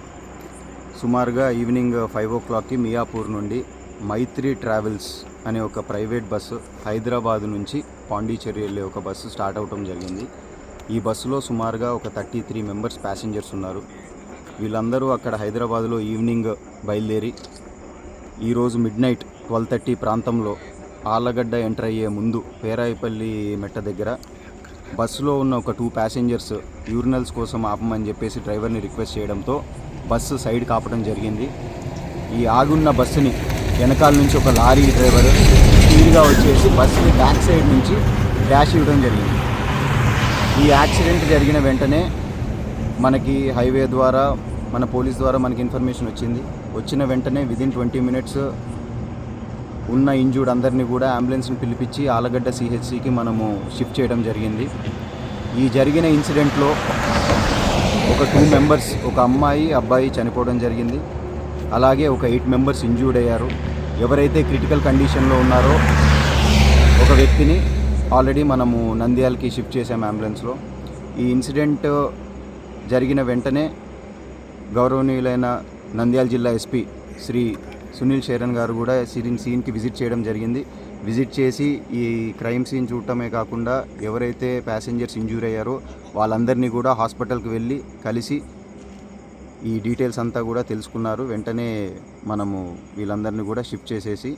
సుమారుగా ఈవినింగ్ 5 o'clockకి మియాపూర్ నుండి మైత్రి ట్రావెల్స్ అనే ఒక ప్రైవేట్ బస్సు హైదరాబాద్ నుంచి పాండిచ్చేరి వెళ్ళే ఒక బస్సు స్టార్ట్ అవటం జరిగింది. ఈ బస్సులో సుమారుగా ఒక 33 మెంబర్స్ ప్యాసింజర్స్ ఉన్నారు. వీళ్ళందరూ అక్కడ హైదరాబాద్లో ఈవినింగ్ బయలుదేరి ఈరోజు మిడ్నైట్ 12:30 ప్రాంతంలో ఆళ్లగడ్డ ఎంటర్ అయ్యే ముందు పేరాయిపల్లి మెట్ట దగ్గర బస్సులో ఉన్న ఒక 2 ప్యాసింజర్స్ యూరినల్స్ కోసం ఆపమని చెప్పేసి డ్రైవర్ని రిక్వెస్ట్ చేయడంతో బస్సు సైడ్ కాపడం జరిగింది. ఈ ఆగున్న బస్సుని వెనకాల నుంచి ఒక లారీ డ్రైవర్ స్పీడ్గా వచ్చేసి బస్సుని బ్యాక్ సైడ్ నుంచి డాష్ ఇవ్వడం జరిగింది. ఈ యాక్సిడెంట్ జరిగిన వెంటనే మనకి హైవే ద్వారా మన పోలీస్ ద్వారా మనకి ఇన్ఫర్మేషన్ వచ్చింది. వచ్చిన వెంటనే విదిన్ 20 minutes ఉన్న ఇంజూర్డ్ అందరినీ కూడా అంబులెన్స్ని పిలిపించి ఆళ్లగడ్డ సిహెచ్సికి మనము షిఫ్ట్ చేయడం జరిగింది. ఈ జరిగిన ఇన్సిడెంట్లో ఒక 2 members, ఒక అమ్మాయి అబ్బాయి చనిపోవడం జరిగింది. అలాగే ఒక 8 members ఇంజూర్డ్ అయ్యారు. ఎవరైతే క్రిటికల్ కండిషన్లో ఉన్నారో ఒక వ్యక్తిని ఆల్రెడీ మనము నంద్యాలకి షిఫ్ట్ చేసాము అంబులెన్స్లో. ఈ ఇన్సిడెంట్ జరిగిన వెంటనే గౌరవనీయులైన నంద్యాల జిల్లా ఎస్పీ శ్రీ సునీల్ శరణ్ గారు కూడా సీన్కి విజిట్ చేయడం జరిగింది. విజిట్ చేసి ఈ క్రైమ్ సీన్ చూడటమే కాకుండా ఎవరైతే ప్యాసింజర్స్ ఇంజూర్ అయ్యారో వాళ్ళందరినీ కూడా హాస్పిటల్కి వెళ్ళి కలిసి ఈ డీటెయిల్స్ అంతా కూడా తెలుసుకున్నారు. వెంటనే మనము వీళ్ళందరినీ కూడా షిఫ్ట్ చేసేసి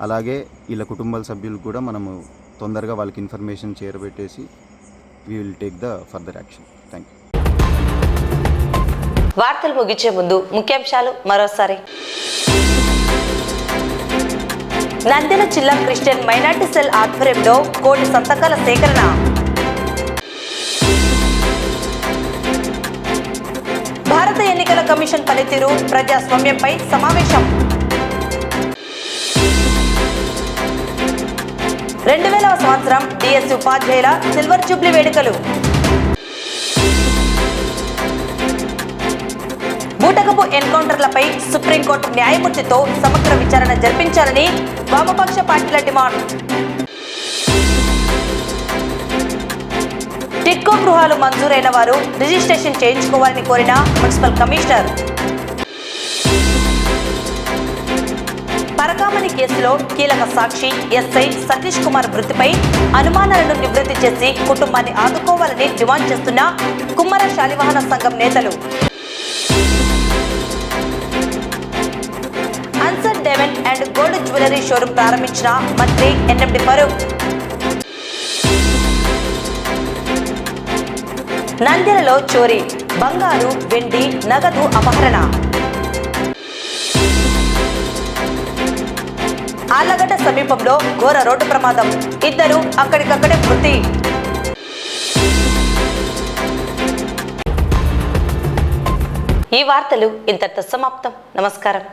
అలాగే వీళ్ళ కుటుంబ సభ్యులకు కూడా మనము తొందరగా వాళ్ళకి ఇన్ఫర్మేషన్ చేరబెట్టేసి we will take the further action. Thank you. వార్తలు ముగించే ముందు ముఖ్యాంశాలు మరోసారి. నంద్యాల జిల్లా క్రిస్టియన్ మైనార్టీ సెల్ ఆధ్వర్యంలో 1,000 సంతకాల సేకరణ. భారత ఎన్నికల కమిషన్ పనితీరు ప్రజాస్వామ్యంపై సమావేశం. 2000వ సంవత్సరం డిఎస్సి ఉపాధ్యాయుల సిల్వర్ జూబ్లీ వేడుకలు. బూటకపు ఎన్కౌంటర్లపై సుప్రీంకోర్టు న్యాయమూర్తితో సమగ్ర విచారణ జరిపించాలని వామపక్ష పార్టీల డిమాండ్. టిడ్కో గృహాలు మంజూరైన వారు రిజిస్ట్రేషన్ చేయించుకోవాలని కోరిన మున్సిపల్ కమిషనర్. పరకామణి కేసులో కీలక సాక్షి ఎస్ఐ సతీష్ కుమార్ మృతిపై అనుమానాలను నివృత్తి చేసి కుటుంబాన్ని ఆదుకోవాలని డిమాండ్ చేస్తున్న కుమ్మర శాలివాహన సంఘం నేతలు. Ansar diamond and gold jewellery showroom ప్రారంభించిన మంత్రి ఎన్ఎండి ఫరూక్. నంద్యాలలో చోరీ, బంగారు, వెండి, నగదు అపహరణ. ఆళ్లగడ్డ సమీపంలో ఘోర రోడ్డు ప్రమాదం, ఇద్దరు అక్కడికక్కడే మృతి. ఈ వార్తలు ఇంతటితో సమాప్తం. నమస్కారం.